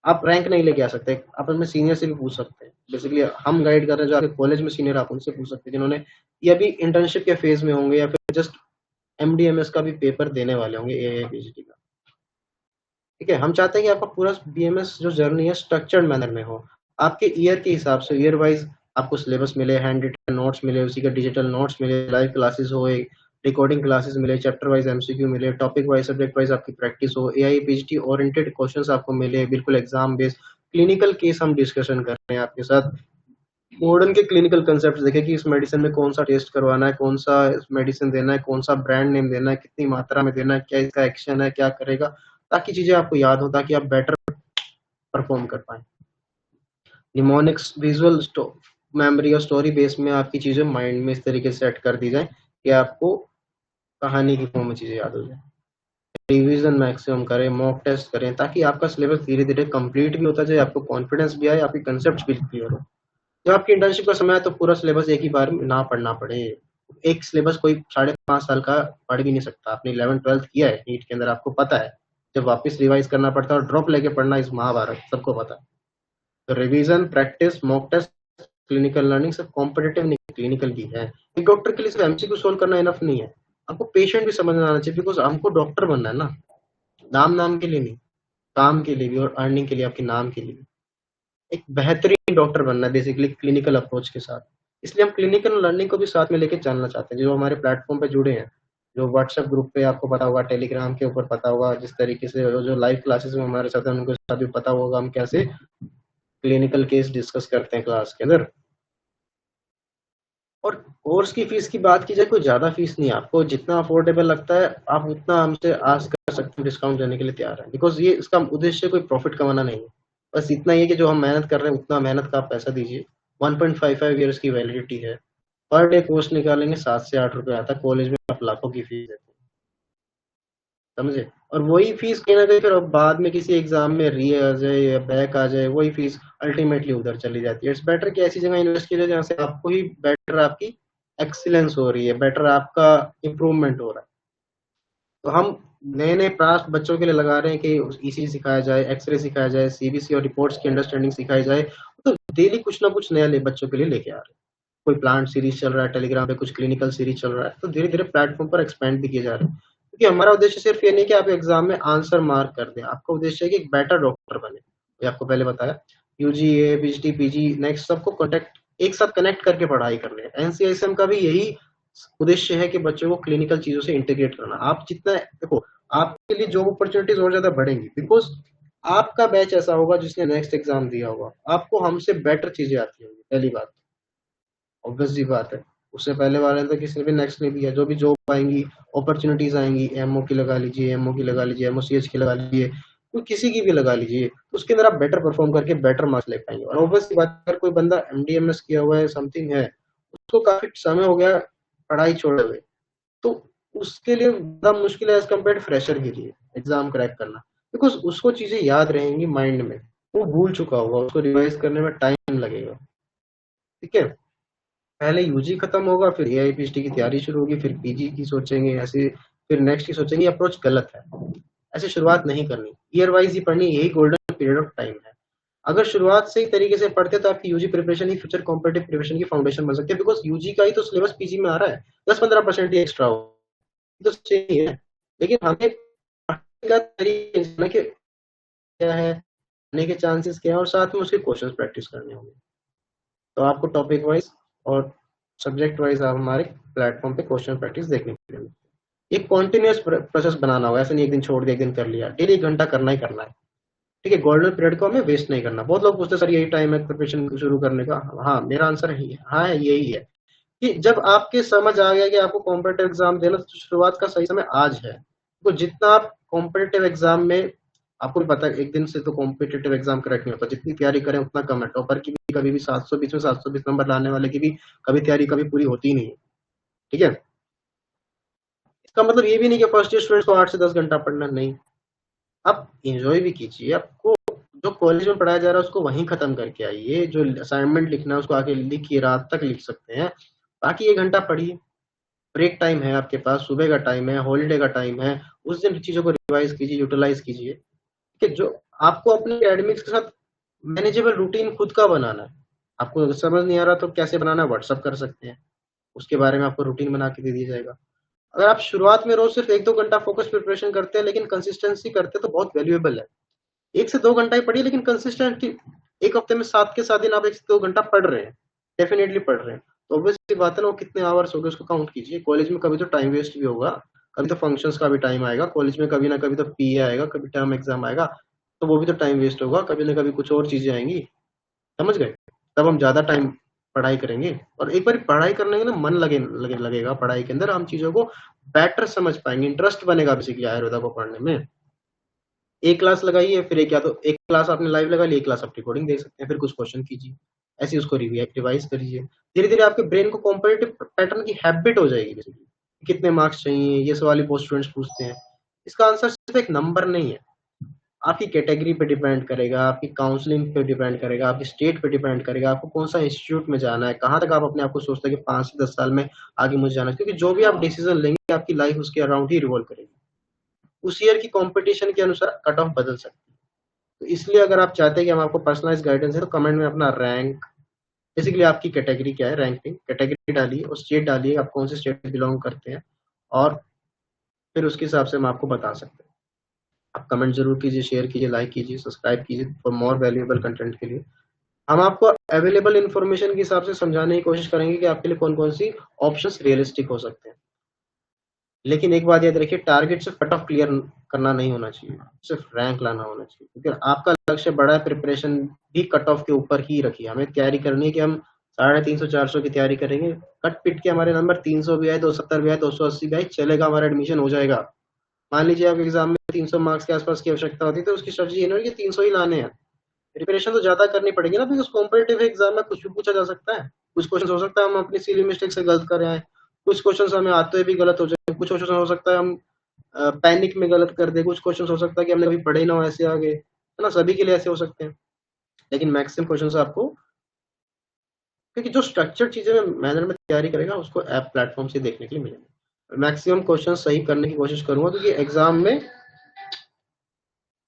आप रैंक नहीं लेके आ सकते, आप अपने सीनियर से भी पूछ सकते हैं। बेसिकली हम गाइड कर रहे हैं, जो आपके कॉलेज में सीनियर, आप उनसे पूछ सकते हैं, जिन्होंने ये अभी इंटर्नशिप के फेज में होंगे, या फिर जस्ट एमडीएमएस का भी पेपर देने वाले होंगे, एआईपीजीटी का। ठीक है, हम चाहते हैं कि आपका पूरा बीएमएस जो जर्नी है स्ट्रक्चर्ड मैनर में हो, आपके ईयर के हिसाब से, ईयर वाइज आपको सिलेबस मिले, हैंड रिटन नोट्स मिले, उसी का डिजिटल नोट्स मिले, लाइव क्लासेस हो, रिकॉर्डिंग क्लासेस मिले, चैप्टर वाइज एमसीक्यू मिले, टॉपिक वाइज सब्जेक्ट वाइज आपकी प्रैक्टिस हो, एआईपीजीटी ओरिएंटेड क्वेश्चंस आपको मिले, बिल्कुल एग्जाम बेस्ड। क्लिनिकल केस हम डिस्कशन कर रहे हैं आपके साथ, मॉडर्न के क्लिनिकल कंसेप्ट देखे कि इस मेडिसिन में कौन सा टेस्ट करवाना है, कौन सा मेडिसिन देना है, कौन सा ब्रांड नेम देना है, कितनी मात्रा में देना है, क्या इसका एक्शन है, क्या करेगा, ताकि चीजें आपको याद हो, ताकि आप बेटर परफॉर्म कर पाए। निमोनिक्स विजुअल मेमोरी और स्टोरी बेस में आपकी चीजें माइंड में इस तरीके से सेट कर दी जाए कि आपको कहानी की फॉर्म में चीजें याद हो जाए। रिवीजन मैक्सिमम करें, मॉक टेस्ट करें, ताकि आपका सिलेबस धीरे धीरे कंप्लीट भी होता जाए, आपको कॉन्फिडेंस भी आए, आपकी कंसेप्ट भी क्लियर हो। जब आपकी इंटर्नशिप का समय है तो पूरा सिलेबस एक ही बार में ना पढ़ना पड़े। एक सिलेबस कोई 5.5 साल का पढ़ भी नहीं सकता। आपने 11th-12th किया है नीट के अंदर, आपको पता है जब वापस रिवाइज करना पड़ता है और ड्रॉप लेके पढ़ना इस महाभारत, सबको पता है। तो revision, practice, mock test, clinical learning सब कॉम्पिटिटिव नहीं, क्लिनिकल की है। एक डॉक्टर के लिए सिर्फ एमसीक्यू सोल्व करना इनफ नहीं है, आपको पेशेंट भी समझ में आना चाहिए, बिकॉज हमको डॉक्टर बनना है ना, नाम नाम के लिए नहीं, काम के लिए भी और अर्निंग के लिए, आपके नाम के लिए एक बेहतरीन डॉक्टर बनना है बेसिकली क्लिनिकल अप्रोच के साथ। इसलिए हम क्लिनिकल लर्निंग को भी साथ में लेके चलना चाहते हैं। जो हमारे प्लेटफॉर्म पे जुड़े हैं, जो व्हाट्सएप ग्रुप पे आपको पता होगा, टेलीग्राम के ऊपर पता होगा, जिस तरीके से जो लाइव क्लासेस में हमारे साथ हैं उनको साथ भी पता होगा हम कैसे क्लिनिकल केस डिस्कस करते हैं क्लास के अंदर। और कोर्स की फीस की बात की जाए, कोई ज्यादा फीस नहीं है, आपको जितना अफोर्डेबल लगता है आप उतना हमसे आस्क कर सकते हैं, डिस्काउंट देने के लिए तैयार है। बिकॉज ये इसका उद्देश्य कोई प्रॉफिट कमाना नहीं है, बस इतना ही है कि जो हम मेहनत कर रहे हैं उतना मेहनत का आप पैसा दीजिए। 1.55 ईयर्स की वैलिडिटी है, पर डे कोर्स निकालेंगे 7 से 8 रुपए आता है, कॉलेज में आप लाखों की फीस देते हैं, समझे। और वही फीस कहीं ना कहीं फिर अब बाद में किसी एग्जाम में री आ जाए या बैक आ जाए, वही फीस अल्टीमेटली उधर चली जाती है। इट्स बेटर कि ऐसी जगह इन्वेस्ट कीजिए जहाँ से आपको ही बेटर आपकी एक्सीलेंस हो रही है, बेटर आपका इम्प्रूवमेंट हो रहा है। तो हम नए नए प्रयास बच्चों के लिए लगा रहे हैं कि ईसीजी सिखाया जाए, एक्सरे सिखाया जाए, सीबीसी और रिपोर्ट्स की अंडरस्टैंडिंग सिखाई जाए। तो डेली कुछ ना कुछ नया बच्चों के लिए लेके आ रहे हैं। कोई प्लांट सीरीज चल रहा है टेलीग्राम पे, कुछ क्लिनिकल सीरीज चल रहा है, तो धीरे धीरे प्लेटफॉर्म पर एक्सपेंड भी किए जा रहे हैं। क्योंकि हमारा उद्देश्य सिर्फ ये नहीं कि आप एग्जाम में आंसर मार्क कर दें, आपका उद्देश्य है कि एक बेटर डॉक्टर बने। ये आपको पहले बताया, यूजी, ए, पीएचडी, पीजी, नेक्स्ट सबको कॉन्टेक्ट एक साथ कनेक्ट करके पढ़ाई करनी है। एनसीआईएसएम का भी यही उद्देश्य है कि बच्चों को क्लिनिकल चीजों से इंटीग्रेट करना। आप जितना देखो, आपके लिए जॉब अपॉर्चुनिटीज और ज्यादा बढ़ेंगी, बिकॉज आपका बैच ऐसा होगा जिसने नेक्स्ट एग्जाम दिया होगा, आपको हमसे बेटर चीजें आती होंगी। पहली बात, ऑब्वियस सी बात है, उससे पहले वाले तो किसी ने भी नेक्स्ट नहीं दिया। जो भी जॉब आएंगी, अपॉर्चुनिटीज आएंगी, एमओ की लगा लीजिए, एमओ की लगा लीजिए, एमओसीएच की लगा लीजिए, कोई किसी की भी लगा लीजिए, उसके अंदर आप बेटर परफॉर्म करके बेटर मार्क्स ले पाएंगे। और ऑब्वियस सी बात, अगर कोई बंदा एमडीएमएस किया हुआ है, समथिंग है, उसको काफी समय हो गया पढ़ाई छोड़े हुए, तो उसके लिए ज्यादा मुश्किल है एज कम्पेयर फ्रेशर के लिए एग्जाम क्रैक करना। बिकॉज उसको चीजें याद रहेंगी माइंड में, वो भूल चुका होगा, उसको रिवाइज करने में टाइम लगेगा। ठीक है, पहले यूजी खत्म होगा, फिर एआई पीएचडी की तैयारी शुरू होगी, फिर पीजी की सोचेंगे ऐसे, फिर नेक्स्ट की सोचेंगे। अप्रोच गलत है, ऐसे शुरुआत नहीं करनी, ईयर वाइज ही पढ़नी, यही गोल्डन पीरियड ऑफ टाइम है। अगर शुरुआत सही तरीके से पढ़ते तो आपकी यूजी प्रिपरेशन ही फ्यूचर कॉम्पिटिटिव प्रिपरेशन की फाउंडेशन बन सकती है। बिकॉज यूजी का ही तो सिलेबस पीजी में आ रहा है, 10-15% ही एक्स्ट्रा हो तो सही है। लेकिन हमें पढ़ने का तरीका समझना कि क्या है, पढ़ने के चांसेस क्या है, और साथ में उसके क्वेश्चंस प्रैक्टिस करने होंगे। तो आपको टॉपिक वाइज और सब्जेक्ट वाइज आप हमारे प्लेटफॉर्म पे क्वेश्चन प्रैक्टिस देखने के लिए मिलते हैं। एक कॉन्टिन्यूस प्रोसेस बनाना होगा, ऐसे नहीं एक दिन छोड़ दिया, एक दिन कर लिया, डेली 1 घंटा करना ही करना है। ठीक है, गोल्डन पीरियड को हमें वेस्ट नहीं करना। बहुत लोग पूछते हैं सर यही टाइम है प्रिपरेशन शुरू करने का। हाँ, मेरा आंसर है हाँ, यही है कि जब आपके समझ आ गया कि आपको कॉम्पिटेटिव एग्जाम देना, तो शुरुआत का सही समय आज है। तो जितना आप कॉम्पिटेटिव एग्जाम में, आपको भी पता है एक दिन से तो कॉम्पिटेटिव एग्जाम क्रैक नहीं होता, जितनी तैयारी करें उतना कम है। टॉपर की भी कभी भी 720 में 720 नंबर लाने वाले की भी कभी तैयारी कभी पूरी होती ही नहीं है। ठीक है, इसका मतलब ये भी नहीं कि फर्स्ट ईयर स्टूडेंट्स को 8 से 10 घंटा पढ़ना नहीं, आप इंजॉय भी कीजिए। आपको जो कॉलेज में पढ़ाया जा रहा है उसको वहीं खत्म करके आइए, जो असाइनमेंट लिखना है उसको आके लिखिए, रात तक लिख सकते हैं, बाकी 1 घंटा पढ़िए। ब्रेक टाइम है आपके पास, सुबह का टाइम है, हॉलीडे का टाइम है, उस दिन चीजों को रिवाइज कीजिए, यूटिलाइज कीजिए। कि जो आपको अपने एकेडमिक्स के साथ मैनेजेबल रूटीन खुद का बनाना है। आपको समझ नहीं आ रहा तो कैसे बनाना है, व्हाट्सअप कर सकते हैं, उसके बारे में आपको रूटीन बना के दे दिया जाएगा। अगर आप शुरुआत में रोज सिर्फ 1-2 घंटा फोकस प्रिपरेशन करते हैं लेकिन कंसिस्टेंसी करते हैं तो बहुत वैल्यूएबल है। 1 से 2 घंटा ही पढ़िए, लेकिन कंसिस्टेंटली एक हफ्ते में 7 के 7 दिन आप 1 से 2 घंटा पढ़ रहे हैं, डेफिनेटली पढ़ रहे हैं, तो ऑब्वियसली बात है ना, वो कितने आवर्स हो गए उसको काउंट कीजिए। कॉलेज में कभी तो टाइम वेस्ट भी होगा, कभी तो फंक्शंस का भी टाइम आएगा, कॉलेज में कभी ना कभी तो पीए आएगा, कभी टर्म एग्जाम आएगा, तो वो भी तो टाइम वेस्ट होगा, कभी ना कभी कुछ और चीजें आएंगी, समझ गए। तब हम ज्यादा टाइम पढ़ाई करेंगे, और एक बार पढ़ाई करने के ना मन लगेगा पढ़ाई के अंदर, हम चीजों को बेटर समझ पाएंगे, इंटरेस्ट बनेगा बेसिकली आयुर्वेदा को पढ़ने में। एक क्लास लगाइए, फिर एक, या तो एक क्लास आपने लाइव लगा ली, एक क्लास आप रिकॉर्डिंग देख सकते हैं, फिर कुछ क्वेश्चन कीजिए, ऐसे उसको रिवाइज करिए। धीरे धीरे आपके ब्रेन को कॉम्पिटिटिव पैटर्न की हैबिट हो जाएगी बेसिकली, कितने मार्क्स चाहिए, ये सवाल ही बहुत स्टूडेंट्स पूछते हैं। इसका आंसर सिर्फ एक नंबर नहीं है, आपकी कैटेगरी पे डिपेंड करेगा, आपकी काउंसलिंग पे डिपेंड करेगा, आपकी स्टेट पे डिपेंड करेगा, आपको कौन सा इंस्टीट्यूट में जाना है, कहाँ तक आप अपने आप को सोचते हैं कि 5 से 10 साल में आगे मुझे जाना है, क्योंकि जो भी आप डिसीजन लेंगे आपकी लाइफ उसके अराउंड ही रिवॉल्व करेगी। उस ईयर की कंपटीशन के अनुसार कट ऑफ बदल सकती है। तो इसलिए अगर आप चाहते हैं कि हम आपको पर्सनलाइज गाइडेंस है तो कमेंट में अपना रैंक, बेसिकली आपकी कैटेगरी क्या है, रैंक नहीं, कैटेगरी डालिए और स्टेट डालिए, आप कौन से स्टेट में बिलोंग करते हैं, और फिर उसके हिसाब से हम आपको बता सकते हैं। आप कमेंट जरूर कीजिए, शेयर कीजिए, लाइक कीजिए, सब्सक्राइब कीजिए फॉर मोर वैल्यूएबल कंटेंट के लिए। हम आपको अवेलेबल इन्फॉर्मेशन के हिसाब से समझाने की कोशिश करेंगे कि आपके लिए कौन कौन सी ऑप्शंस रियलिस्टिक हो सकते हैं। लेकिन एक बात याद रखिए, टारगेट सिर्फ कट ऑफ क्लियर करना नहीं होना चाहिए, सिर्फ रैंक लाना होना चाहिए, क्योंकि आपका लक्ष्य बड़ा है, प्रिपरेशन भी कट ऑफ के ऊपर ही रखिए। हमें तैयारी करनी है कि हम 350-400 की तैयारी करेंगे, कट पिट के हमारे नंबर 300 भी आए, 270 भी आए, 280 भी आए, चलेगा, हमारा एडमिशन हो जाएगा। मान लीजिए आप एग्जाम में 300 मार्क्स के आसपास की आवश्यकता होती है, तो उसकी स्ट्रेटजी ये नहीं कि 300 ही लाने हैं। प्रिपरेशन तो ज्यादा करनी पड़ेगी ना, बिकॉज कॉम्पिटेटिव एग्जाम में कुछ भी पूछा जा सकता है। कुछ क्वेश्चन हो सकता है हम अपनी सिली मिस्टेक से गलत कर रहे हैं, कुछ क्वेश्चन हमें आते हुए भी गलत हो जाए, कुछ क्वेश्चन हो सकता है हम पैनिक में गलत कर दे, कुछ क्वेश्चन हो सकता है कि हमने कभी पढ़े ही ना हो, ऐसे आगे है ना, सभी के लिए ऐसे हो सकते हैं। लेकिन मैक्सिमम क्वेश्चन आपको, क्योंकि जो स्ट्रक्चर्ड चीजें मैनर में तैयारी करेगा उसको ऐप प्लेटफॉर्म से देखने के लिए मिलेंगे। मैक्सिमम क्वेश्चन सही करने की कोशिश करूंगा, क्योंकि एग्जाम में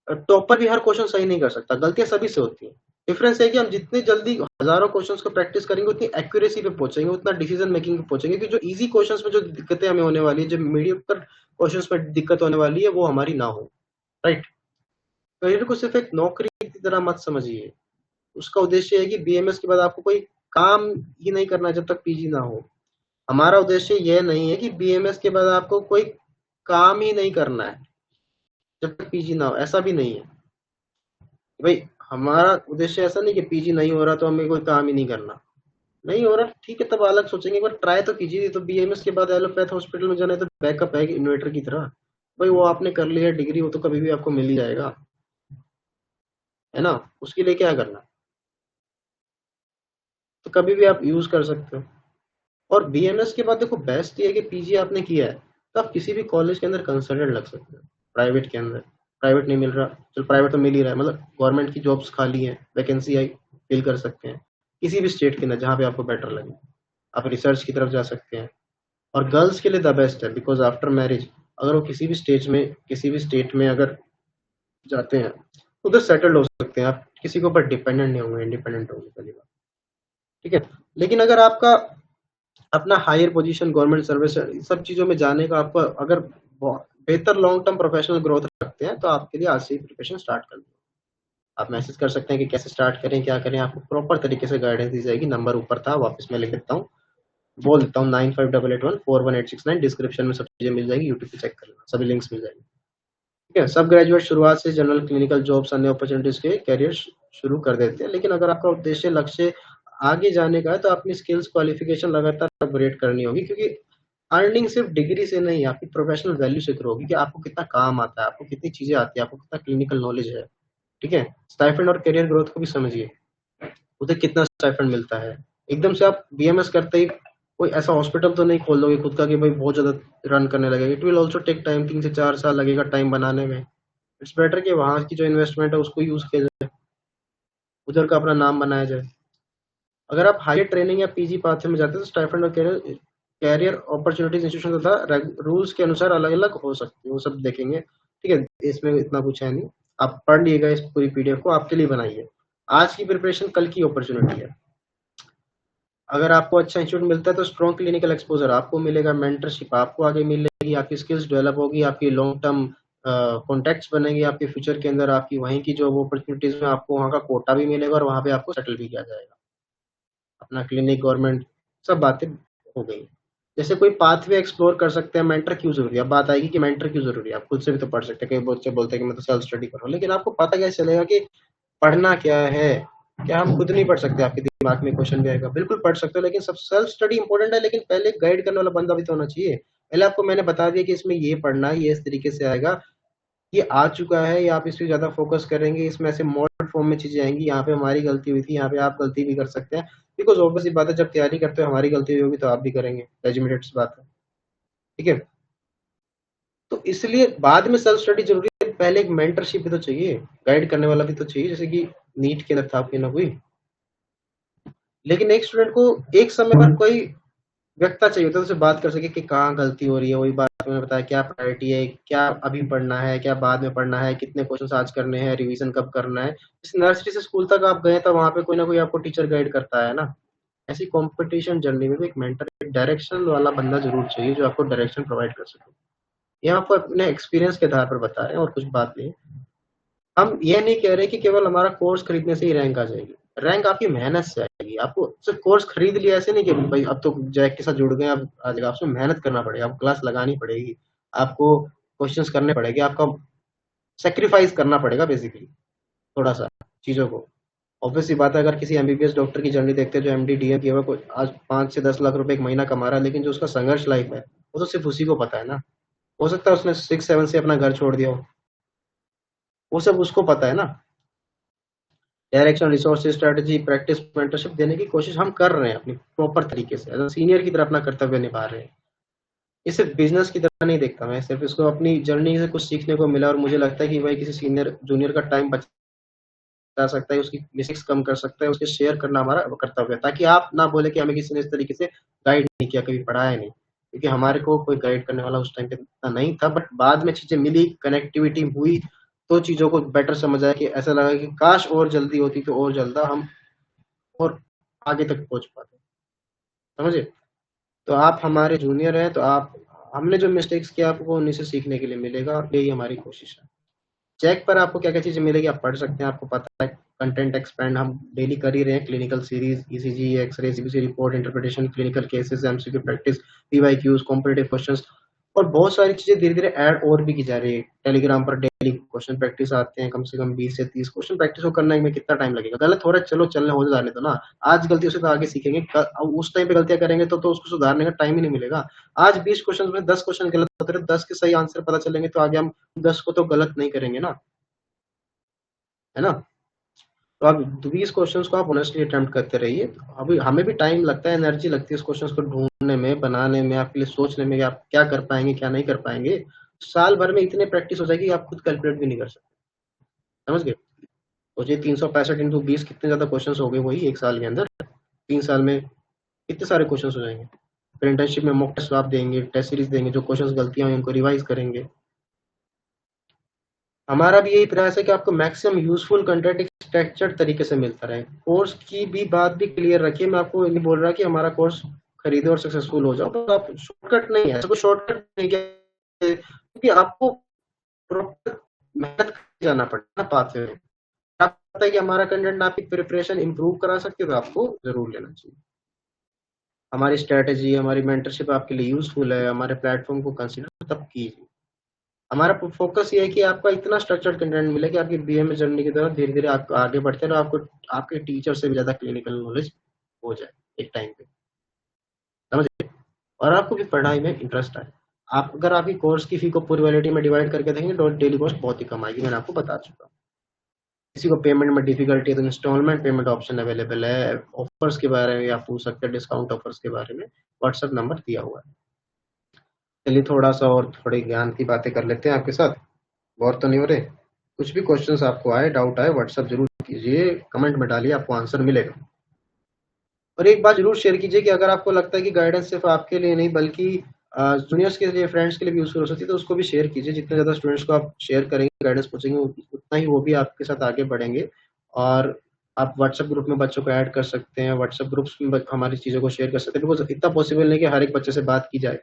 टॉपर भी हर क्वेश्चन सही नहीं कर सकता, गलतियां सभी से होती है। डिफरेंस है कि हम जितनी जल्दी हजारों क्वेश्चंस को प्रैक्टिस करेंगे उतनी एक्यूरेसी पे पहुंचेंगे, उतना डिसीजन मेकिंग पे पहुंचेंगे, क्योंकि जो इजी क्वेश्चंस में जो दिक्कतें हमें होने वाली है, जो मीडियम क्वेश्चंस में दिक्कत होने वाली है, वो हमारी ना हो। राइट। करियर को सिर्फ एक नौकरी की तरह मत समझिए, उसका उद्देश्य है कि बीएमएस के बाद आपको कोई काम ही नहीं करना जब तक पीजी ना हो। हमारा उद्देश्य यह नहीं है कि बीएमएस के बाद आपको कोई काम ही नहीं करना है जब तक पीजी ना हो, ऐसा भी नहीं है भाई। हमारा उद्देश्य ऐसा नहीं कि पीजी नहीं हो रहा तो हमें कोई काम ही नहीं करना, नहीं हो रहा ठीक है, तब अलग सोचेंगे, एक बार ट्राई तो कीजिए। तो बीएमएस के बाद एलोपैथ हॉस्पिटल में जाना है तो बैकअप है इन्वेटर की तरह, भाई वो आपने कर लिया डिग्री, वो तो कभी भी आपको मिल ही जाएगा, है ना, उसके लिए क्या करना, तो कभी भी आप यूज कर सकते हो। और बीएमएस के बाद देखो बेस्ट ये है कि पीजी आपने किया है तो आप किसी भी कॉलेज के अंदर कंसल्टेंट लग सकते हो, प्राइवेट के अंदर। प्राइवेट नहीं मिल रहा, चलो प्राइवेट तो मिल ही रहा है, मतलब गवर्नमेंट की जॉब्स खाली है, वैकेंसी आई, फिल कर सकते हैं किसी भी स्टेट के अंदर जहाँ पे आपको बेटर लगे। आप रिसर्च की तरफ जा सकते हैं। और गर्ल्स के लिए द बेस्ट है, बिकॉज आफ्टर मैरिज अगर वो किसी भी स्टेट में अगर जाते हैं उधर सेटल्ड हो सकते हैं, आप किसी के ऊपर डिपेंडेंट नहीं होंगे, इंडिपेंडेंट होंगे, पहली बात। ठीक है। लेकिन अगर आपका अपना हायर पोजीशन, गवर्नमेंट सर्विस, सब चीजों में जाने का आपको अगर बेहतर लॉन्ग टर्म प्रोफेशनल ग्रोथ रखते हैं तो आपके लिए आज से प्रिपरेशन स्टार्ट कर दो। आप मैसेज कर सकते हैं कि कैसे स्टार्ट करें, क्या करें, आपको प्रॉपर तरीके से गाइडेंस दी जाएगी। नंबर ऊपर था, वापस मैं लिख देता हूँ, बोल देता हूँ, 9588141869। डिस्क्रिप्शन में सब चीजें मिल जाएगी, यूट्यूब पे चेक कर लेना, सभी लिंक्स मिल जाएंगे। ठीक है। सब ग्रेजुएट शुरुआत से जनरल क्लिनिकल जॉब्स, अन्य अपॉर्चुनिटीज के करियर शुरू कर देते हैं, लेकिन अगर आपका उद्देश्य लक्ष्य आगे जाने का है तो अपनी स्किल्स क्वालिफिकेशन लगातार अपग्रेड करनी होगी, क्योंकि अर्निंग सिर्फ डिग्री से नहीं, आपकी प्रोफेशनल वैल्यू से ग्रो होगी कि आपको कितना काम आता है, आपको कितनी चीजें आती है, आपको कितना क्लिनिकल नॉलेज है। ठीक है। स्टाइफंड और करियर ग्रोथ को भी समझिए, उधर कितना स्टाइफंड मिलता है। एकदम से आप बीएमएस करते ही कोई ऐसा हॉस्पिटल तो नहीं खोल दोगे खुद का कि भाई बहुत ज्यादा रन करने लगेगा, it will also take time, 3 से 4 साल लगेगा टाइम बनाने में। इट्स बेटर कि वहां की जो इन्वेस्टमेंट है उसको यूज किया जाए, उधर का अपना नाम बनाया जाए। अगर आप हायर ट्रेनिंग या पीजी पाथवे में जाते हैं तो स्टाइफंड और कैरियर अपॉर्चुनिटीज इंस्टीट्यूशन तथा रूल्स के अनुसार अलग अलग हो सकती है, वो सब देखेंगे। ठीक है, इसमें इतना कुछ है नहीं, आप पढ़ लिएगा इस पूरी पीडीएफ को, आपके लिए बनाई है। आज की प्रिपरेशन कल की अपॉर्चुनिटी है। अगर आपको अच्छा इंस्टीट्यूट मिलता है तो स्ट्रॉन्ग क्लिनिकल एक्सपोजर आपको मिलेगा, मेंटरशिप आपको आगे मिलेगी, आपकी स्किल्स डेवलप होगी, आपकी लॉन्ग टर्म कॉन्टेक्ट्स बनेंगे आपके फ्यूचर के अंदर, आपकी वहीं की जॉब अपॉर्चुनिटीज में आपको वहाँ का कोटा भी मिलेगा और वहाँ पे आपको सेटल भी किया जाएगा। अपना क्लिनिक, गवर्नमेंट, सब बातें हो गई। जैसे कोई पाथवे एक्सप्लोर कर सकते हैं, मेंटर क्यों जरूरी है, अब बात आएगी कि मेंटर क्यों जरूरी है। आप खुद से भी तो पढ़ सकते हैं, कई बच्चे बोलते हैं कि मैं तो सेल्फ स्टडी कर रहा हूँ, लेकिन आपको पता कैसे चलेगा कि पढ़ना क्या है। क्या हम खुद नहीं पढ़ सकते, आपके दिमाग में क्वेश्चन भी आएगा, बिल्कुल पढ़ सकते हो, लेकिन सब सेल्फ स्टडी इंपॉर्टेंट है, लेकिन पहले गाइड करने वाला बंदा भी तो होना चाहिए। पहले आपको मैंने बता दिया कि इसमें ये पढ़ना है, ये इस तरीके से आएगा, ये आ चुका है, या आप इस पे ज्यादा फोकस करेंगे, इसमें ऐसे मॉडल फॉर्म में चीजें आएंगी, यहाँ पे हमारी गलती हुई थी, यहाँ पे आप गलती भी कर सकते हैं, बिकॉज ऑब्वियसली बात है जब तैयारी करते हो हमारी गलती हुई होगी तो आप भी करेंगे, लेजिटिमेट बात है। ठीक है। तो इसलिए बाद में सेल्फ स्टडी जरूरी है, पहले एक मेंटरशिप भी तो चाहिए, गाइड करने वाला भी तो चाहिए, जैसे कि नीट के अंदर था कोई ना कोई। लेकिन एक स्टूडेंट को एक समय पर कोई व्यक्ता चाहिए होता है, उससे बात कर सके कि कहाँ गलती हो रही है। वही बात मैंने बताया, क्या प्रायोरिटी है, क्या अभी पढ़ना है, क्या बाद में पढ़ना है, कितने क्वेश्चन आज करने हैं, रिवीजन कब करना है। इस नर्सरी से स्कूल तक आप गए तो वहाँ पे कोई ना कोई आपको टीचर गाइड करता है ना। ऐसी कंपटीशन जर्नी में भी एक मेंटर, एक डायरेक्शन वाला बंदा जरूर चाहिए जो आपको डायरेक्शन प्रोवाइड कर सके। ये आपको अपने एक्सपीरियंस के आधार पर बता रहे हैं और कुछ बात नहीं। हम ये नहीं कह रहे कि केवल हमारा कोर्स खरीदने से ही रैंक आ जाएगी, रैंक आपकी मेहनत से आएगी। आपको सिर्फ कोर्स खरीद लिया ऐसे नहीं कि भाई अब तो जैक के साथ जुड़ गए अब आ जाएगा, आपसे मेहनत करना पड़ेगा, आपको क्लास लगानी पड़ेगी, आपको क्वेश्चंस करने पड़ेंगे, आपका सेक्रीफाइस करना पड़ेगा बेसिकली थोड़ा सा चीजों को। ऑब्वियस सी बात है, अगर किसी एमबीबीएस डॉक्टर की जर्नी देखते हैं जो एमडी डीएम किया हुआ आज 5 से 10 लाख रुपए एक महीना कमा रहा है, लेकिन जो उसका संघर्ष लाइफ है वो तो सिर्फ उसी को पता है ना। हो सकता है उसने 6-7 से अपना घर छोड़ दिया हो, वो सब उसको पता है ना। Direction, resources, strategy, practice, mentorship देने की कोशिश हम कर रहे हैं अपनी प्रॉपर तरीके से, एज सीनियर की तरह अपना कर्तव्य निभा रहे हैं। ये सिर्फ बिजनेस की तरह नहीं देखता मैं, सिर्फ इसको अपनी जर्नी से कुछ सीखने को मिला और मुझे लगता है कि भाई किसी सीनियर जूनियर का टाइम बचा सकता है, उसकी मिस्टेक्स कम कर सकता है, उसके शेयर करना हमारा कर्तव्य है, ताकि आप ना बोले कि हमें किसी ने इस तरीके से गाइड नहीं किया, कभी पढ़ाया नहीं। क्योंकि हमारे को कोई गाइड करने वाला उस टाइम पे इतना नहीं था, बट बाद में चीजें मिली, कनेक्टिविटी हुई, तो चीजों को बेटर समझ आया कि ऐसा लगा कि काश और जल्दी होती तो और जल्दा हम और आगे तक पहुंच पाते। समझे? तो आप हमारे जूनियर हैं, तो आप हमने जो मिस्टेक्स किया आपको उन्हीं से सीखने के लिए मिलेगा, और यही हमारी कोशिश है। चेक पर आपको क्या क्या चीजें मिलेगी आप पढ़ सकते हैं, आपको पता है। कंटेंट एक्सपेंड हम डेली कर ही रहे हैं, clinical series, ECG, X-ray, CBC report, interpretation, clinical cases, MCQ practice, PYQs, competitive questions, और बहुत सारी चीजें धीरे धीरे ऐड और भी की जा रही है। टेलीग्राम पर डेली क्वेश्चन प्रैक्टिस आते हैं, कम से कम 20 से 30 क्वेश्चन प्रैक्टिस को करने में कितना टाइम लगेगा? गलत हो रहा है, चलो चलने हो जाने दो ना। आज गलतियों से तो आगे सीखेंगे, उस टाइम पे गलतियां करेंगे तो उसको सुधारने का टाइम ही नहीं मिलेगा। आज 20 क्वेश्चन में 10 क्वेश्चन गलत होते रहे, 10 के सही आंसर पता चलेंगे तो आगे हम 10 को तो गलत नहीं करेंगे ना, है ना। तो आप 20 क्वेश्चंस को आप ऑनेस्टली अटेम्प्ट करते रहिए। अभी हमें भी टाइम लगता है, एनर्जी लगती है इस क्वेश्चंस को ढूंढने में, बनाने में, आपके लिए सोचने में कि आप क्या कर पाएंगे क्या नहीं कर पाएंगे। साल भर में इतने प्रैक्टिस हो जाएगी आप खुद कैलकुलेट भी नहीं कर सकते। समझ गए? सोचिए 365 × 20 कितने ज्यादा क्वेश्चन हो गए वही एक साल के अंदर। 3 साल में कितने सारे क्वेश्चन हो जाएंगे। फिर इंटर्नशिप में मॉक टेस्ट आप देंगे, टेस्ट सीरीज देंगे, जो क्वेश्चन गलतियां हुई उनको रिवाइज करेंगे। हमारा भी यही प्रयास है कि आपको मैक्सिमम यूजफुल कंटेंट एक स्ट्रक्चर्ड तरीके से मिलता रहे। कोर्स की भी बात भी क्लियर रखिए, मैं आपको नहीं बोल रहा कि हमारा कोर्स खरीदे और सक्सेसफुल हो जाओ, तो आप शॉर्टकट नहीं है, ऐसा कोई शॉर्टकट नहीं है, क्योंकि आपको प्रॉपर मेहनत जाना पड़ेगा ना पाथ में। आप पता है कि हमारा कंटेंट आपकी प्रिपरेशन इंप्रूव करा सकते हो तो आपको जरूर लेना चाहिए। हमारी स्ट्रेटेजी, हमारी मेंटरशिप आपके लिए यूजफुल है, हमारे प्लेटफॉर्म को कंसिडर तब कीजिए। हमारा फोकस ये है कि आपका इतना स्ट्रक्चर्ड कंटेंट मिले कि आपकी बीएमएस जर्नी की तरफ धीरे धीरे आप आगे बढ़ते हैं और आपको आपके टीचर से भी ज्यादा क्लिनिकल नॉलेज हो जाए एक टाइम पे। समझे? और आपको भी पढ़ाई में इंटरेस्ट आए। आप अगर आपकी कोर्स की फी को पूरी वैलिडिटी में डिवाइड करके देखेंगे तो डेली कॉस्ट बहुत ही कम आएगी, मैंने आपको बता चुका हूँ। किसी को पेमेंट में डिफिकल्टी है तो इंस्टॉलमेंट पेमेंट ऑप्शन अवेलेबल है। ऑफर्स के बारे में आप पूछ सकते हैं, डिस्काउंट ऑफर्स के बारे में व्हाट्सएप नंबर दिया हुआ है। चलिए थोड़ा सा और थोड़ी ज्ञान की बातें कर लेते हैं आपके साथ। बोर तो नहीं हो रहे? कुछ भी क्वेश्चंस आपको आए, डाउट आए, व्हाट्सएप जरूर कीजिए, कमेंट में डालिए, आपको आंसर मिलेगा। और एक बात जरूर शेयर कीजिए कि अगर आपको लगता है कि गाइडेंस सिर्फ आपके लिए नहीं बल्कि जूनियर्स के लिए, फ्रेंड्स के लिए भी यूजफुल हो सकती है, तो उसको भी शेयर कीजिए। जितने ज़्यादा स्टूडेंट्स को आप शेयर करेंगे, गाइडेंस पूछेंगे, उतना ही वो भी आपके साथ आगे बढ़ेंगे। और आप व्हाट्सएप ग्रुप में बच्चों को ऐड कर सकते हैं, व्हाट्सएप ग्रुप्स में हमारी चीज़ों को शेयर कर सकते हैं, बिकॉज इतना पॉसिबल नहीं कि हर एक बच्चे से बात की जाए।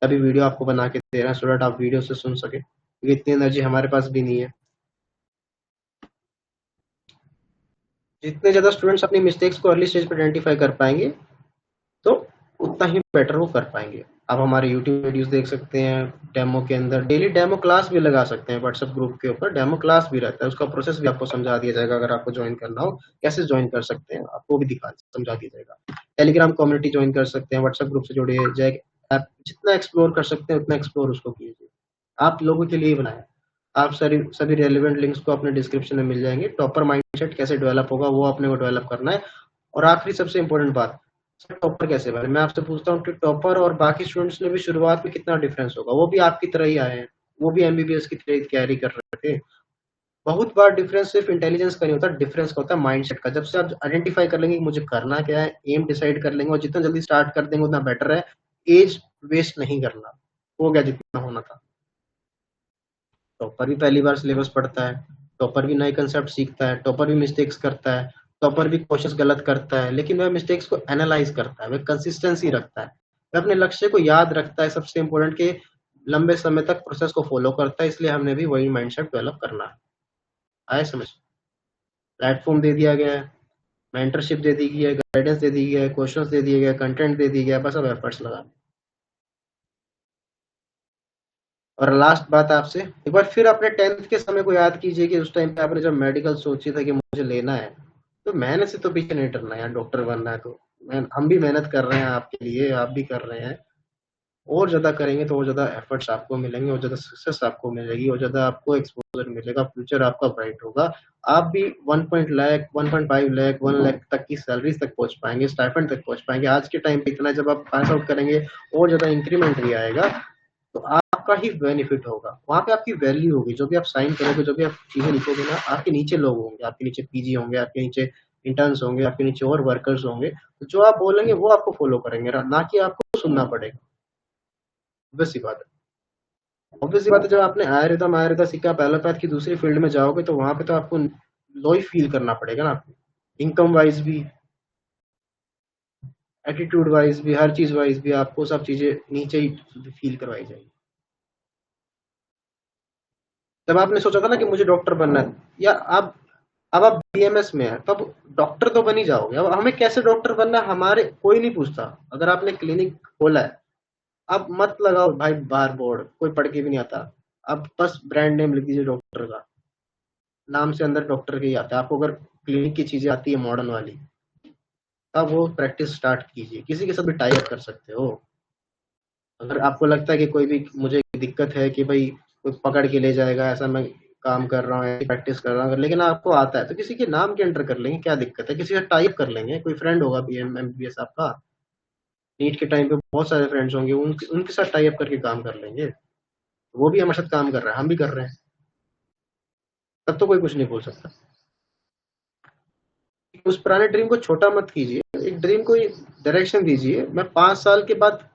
अभी वीडियो आपको बना के दे रहे हैं सो दैट आप वीडियो से सुन सके, क्योंकि इतनी एनर्जी हमारे पास भी नहीं है। जितने ज़्यादा स्टूडेंट्स अपनी मिस्टेक्स को अर्ली स्टेज पर आइडेंटिफाई कर पाएंगे तो उतना ही बेटर वो कर पाएंगे। आप हमारे यूट्यूब वीडियोस देख सकते हैं, डेमो के अंदर डेली डेमो क्लास भी लगा सकते हैं। व्हाट्सएप ग्रुप के ऊपर डेमो क्लास भी रहता है, उसका प्रोसेस भी आपको समझा दिया जाएगा। अगर आपको ज्वाइन करना हो कैसे ज्वाइन कर सकते हैं आपको भी समझा दिया जाएगा। टेलीग्राम कम्युनिटी ज्वाइन कर सकते हैं, व्हाट्सएप ग्रुप से जुड़िए जाए। आप जितना एक्सप्लोर कर सकते हैं उतना एक्सप्लोर उसको कीजिए, आप लोगों के लिए ही बनाया। आप सभी रेलिवेंट लिंक्स को अपने डिस्क्रिप्शन में मिल जाएंगे। टॉपर माइंडसेट कैसे डेवलप होगा वो अपने को डेवलप करना है। और आखिरी सबसे इंपॉर्टेंट बात, टॉपर कैसे बने? मैं आपसे पूछता हूँ कि टॉपर और बाकी स्टूडेंट्स ने भी शुरुआत में कितना डिफरेंस होगा? वो भी आपकी तरह ही आए हैं, वो भी एमबीबीएस की तैयारी कर रहे थे। बहुत बार डिफरेंस सिर्फ इंटेलिजेंस का नहीं होता, डिफरेंस का होता है माइंडसेट का। जब से आप आइडेंटिफाई कर लेंगे कि मुझे करना क्या है, एम डिसाइड कर लेंगे और जितना जल्दी स्टार्ट कर देंगे उतना बेटर है। एज वेस्ट नहीं करना, हो गया जितना होना था। टॉपर भी पहली बार सिलेबस पढ़ता है, टॉपर भी नए कंसेप्ट सीखता है, टॉपर भी मिस्टेक्स करता है, टॉपर भी क्वेश्चंस गलत करता है, लेकिन वह मिस्टेक्स को एनालाइज करता है, वह कंसिस्टेंसी रखता है, वह अपने लक्ष्य को याद रखता है, सबसे इंपॉर्टेंट के लंबे समय तक प्रोसेस को फॉलो करता है। इसलिए हमने भी वही माइंडसेट डेवलप करना है। आए समझ? प्लेटफॉर्म दे दिया गया है, मेंटरशिप दे दी गई है, गाइडेंस दे दी गई है, क्वेश्चंस दे दिए गए, कंटेंट दे दी गया, बस अब एफर्ट्स लगा। और लास्ट बात आपसे, एक बार फिर अपने 10th के समय को याद कीजिए कि उस टाइम पे आपने जब मेडिकल सोची था कि मुझे लेना है, तो मेहनत से तो पीछे नहीं हटना यार, डॉक्टर बनना है तो हम भी मेहनत कर रहे हैं आपके लिए, आप भी कर रहे हैं। और ज्यादा करेंगे तो और ज्यादा एफर्ट्स आपको मिलेंगे, और ज्यादा सक्सेस आपको मिलेगी, और ज्यादा आपको एक्सपोजर मिलेगा, फ्यूचर आपका ब्राइट होगा। आप भी 1 लाख 1.5 लाख 1 लाख तक की सैलरीज तक पहुंच पाएंगे, स्टाइपेंड तक पहुंच पाएंगे। आज के टाइम पे इतना, जब आप पास आउट करेंगे और ज्यादा इंक्रीमेंट भी आएगा, तो आपका ही बेनिफिट होगा, वहां पे आपकी वैल्यू होगी। जो भी आप साइन करोगे, जो भी आप चीजें लिखोगे ना, आपके नीचे लोग होंगे, आपके नीचे पीजी होंगे, आपके नीचे इंटर्न्स होंगे, आपके नीचे और वर्कर्स होंगे, तो जो आप बोलेंगे वो आपको फॉलो करेंगे, ना कि आपको सुनना पड़ेगा। बस सी बात है। ऑब्वियसली बात है, जब आपने आयुर्वेदा सीखा, एलोपैथ की दूसरी फील्ड में जाओगे तो वहां पे तो आपको लो ही फील करना पड़ेगा ना आपको, इनकम वाइज भी, एटीट्यूड वाइज भी, हर चीज वाइज भी आपको सब चीजें नीचे ही फील करवाई जाएगी। जब आपने सोचा था ना कि मुझे डॉक्टर बनना है, या अब आप बीएमएस में है, तब डॉक्टर तो बन ही जाओगे। अब हमें कैसे डॉक्टर बनना है, हमारे कोई नहीं पूछता। अगर आपने क्लिनिक खोला है, अब मत लगाओ भाई बाहर बोर्ड, कोई पढ़ के भी नहीं आता। अब बस ब्रांड नेम लिख दीजिए डॉक्टर का, नाम से अंदर डॉक्टर के ही आता है। आपको अगर क्लिनिक की चीजें आती है मॉडर्न वाली, तब वो प्रैक्टिस स्टार्ट कीजिए। किसी के साथ भी टाई अप कर सकते हो। अगर आपको लगता है कि कोई भी मुझे दिक्कत है कि भाई कोई पकड़ के ले जाएगा, ऐसा मैं काम कर रहा हूँ, प्रैक्टिस कर रहा हूँ, लेकिन आपको आता है, तो किसी के नाम के अंडर कर लेंगे, क्या दिक्कत है? किसी का टाई अप कर लेंगे, कोई फ्रेंड होगा बीएमबीएस आपका, नीट के टाइम पे बहुत सारे फ्रेंड्स होंगे, उनके साथ टाई अप करके काम कर लेंगे। वो भी हमारे साथ काम कर रहा है, हम भी कर रहे हैं, तब तो कोई कुछ नहीं बोल सकता। उस पुराने ड्रीम को छोटा मत कीजिए, एक ड्रीम को डायरेक्शन दीजिए। मैं 5 साल के बाद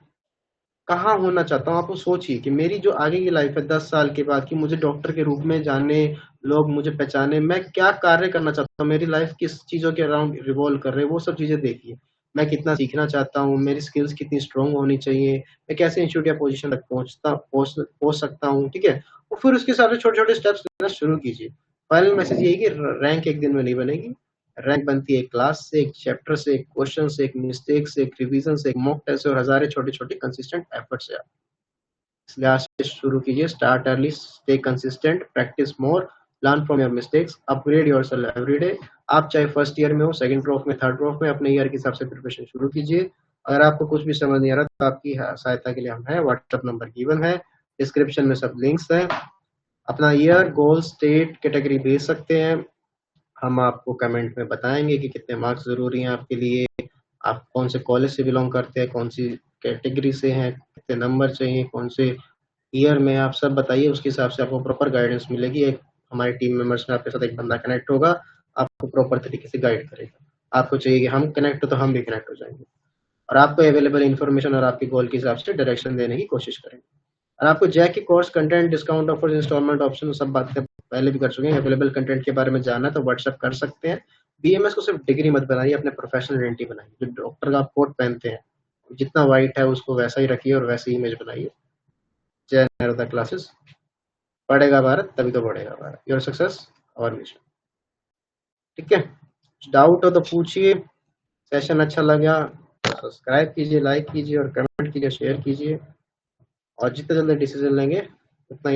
कहाँ होना चाहता हूँ, आप वो सोचिए कि मेरी जो आगे की लाइफ है 10 साल के बाद, कि मुझे डॉक्टर के रूप में जाने, लोग मुझे पहचाने, मैं क्या कार्य करना चाहता हूँ, मेरी लाइफ किस चीजों के अराउंड रिवॉल्व कर रहे हैं, वो सब चीजें देखिए। मैं कितना सीखना चाहता हूँ, मेरी स्किल्स कितनी स्ट्रांग होनी चाहिए, मैं कैसे इंस्टीट्यूट या पोजीशन तक पहुंच सकता हूँ, ठीक है। और फिर उसके हिसाब से छोटे छोटे स्टेप्स लेना शुरू कीजिए। फाइनल मैसेज यही कि रैंक एक दिन में नहीं बनेगी। रैंक बनती है एक क्लास से, एक चैप्टर से, एक क्वेश्चन से, एक मिस्टेक से, एक रिवीजन से, एक मॉक टेस्ट से, और हजारों छोटे छोटे कंसिस्टेंट एफर्ट से। इसलिए आज से शुरू कीजिए, start early, stay consistent, practice more, learn from your mistakes, upgrade yourself every day. आप चाहे फर्स्ट ईयर में हो, सेकंड ड्रॉप में, थर्ड ड्रॉप में, अपने ईयर के हिसाब से प्रिपरेशन शुरू कीजिए। अगर आपको कुछ भी समझ नहीं आ रहा तो आपकी सहायता के लिए हम हैं, व्हाट्सएप नंबर गिवन है, डिस्क्रिप्शन में सब लिंक्स हैं। अपना ईयर, गोल, स्टेट, कैटेगरी भेज सकते हैं, हम आपको कमेंट में बताएंगे कि कितने मार्क्स जरूरी हैं आपके लिए, आप कौन से कॉलेज से बिलोंग करते हैं, कौन सी कैटेगरी से हैं, कितने नंबर चाहिए, कौन से ईयर में, आप सब बताइए। उसके हिसाब से आपको प्रॉपर गाइडेंस मिलेगी। एक हमारे टीम मेंबर्स में आपके साथ एक बंदा कनेक्ट होगा, आपको प्रॉपर तरीके से गाइड करेगा। आपको चाहिए कि हम कनेक्ट हो, तो हम भी कनेक्ट हो जाएंगे, और आपको अवेलेबल इन्फॉर्मेशन और आपके गोल के हिसाब से डायरेक्शन देने की कोशिश करेंगे। और आपको जैक की course, content, discount offer, instalment option, सब बातें पहले भी कर चुके हैं। अवेलेबल कंटेंट के बारे में जानना है तो व्हाट्सएप कर सकते हैं। बीएमएस को सिर्फ डिग्री मत बनाइए, अपने प्रोफेशनल आइडेंटिटी बनाइए। जो डॉक्टर का आप कोट पहनते हैं, जितना वाइट है उसको वैसा ही रखिए और वैसी इमेज बनाइए। जय नरोदा क्लासेस, पढ़ेगा भारत तभी तो बढ़ेगा भारत। योर सक्सेस और मिशन। ठीक है, डाउट हो तो पूछिए। सेशन अच्छा लगा सब्सक्राइब कीजिए, लाइक कीजिए और कमेंट कीजिए, शेयर कीजिए, और जितना जल्दी डिसीजन लेंगे उतना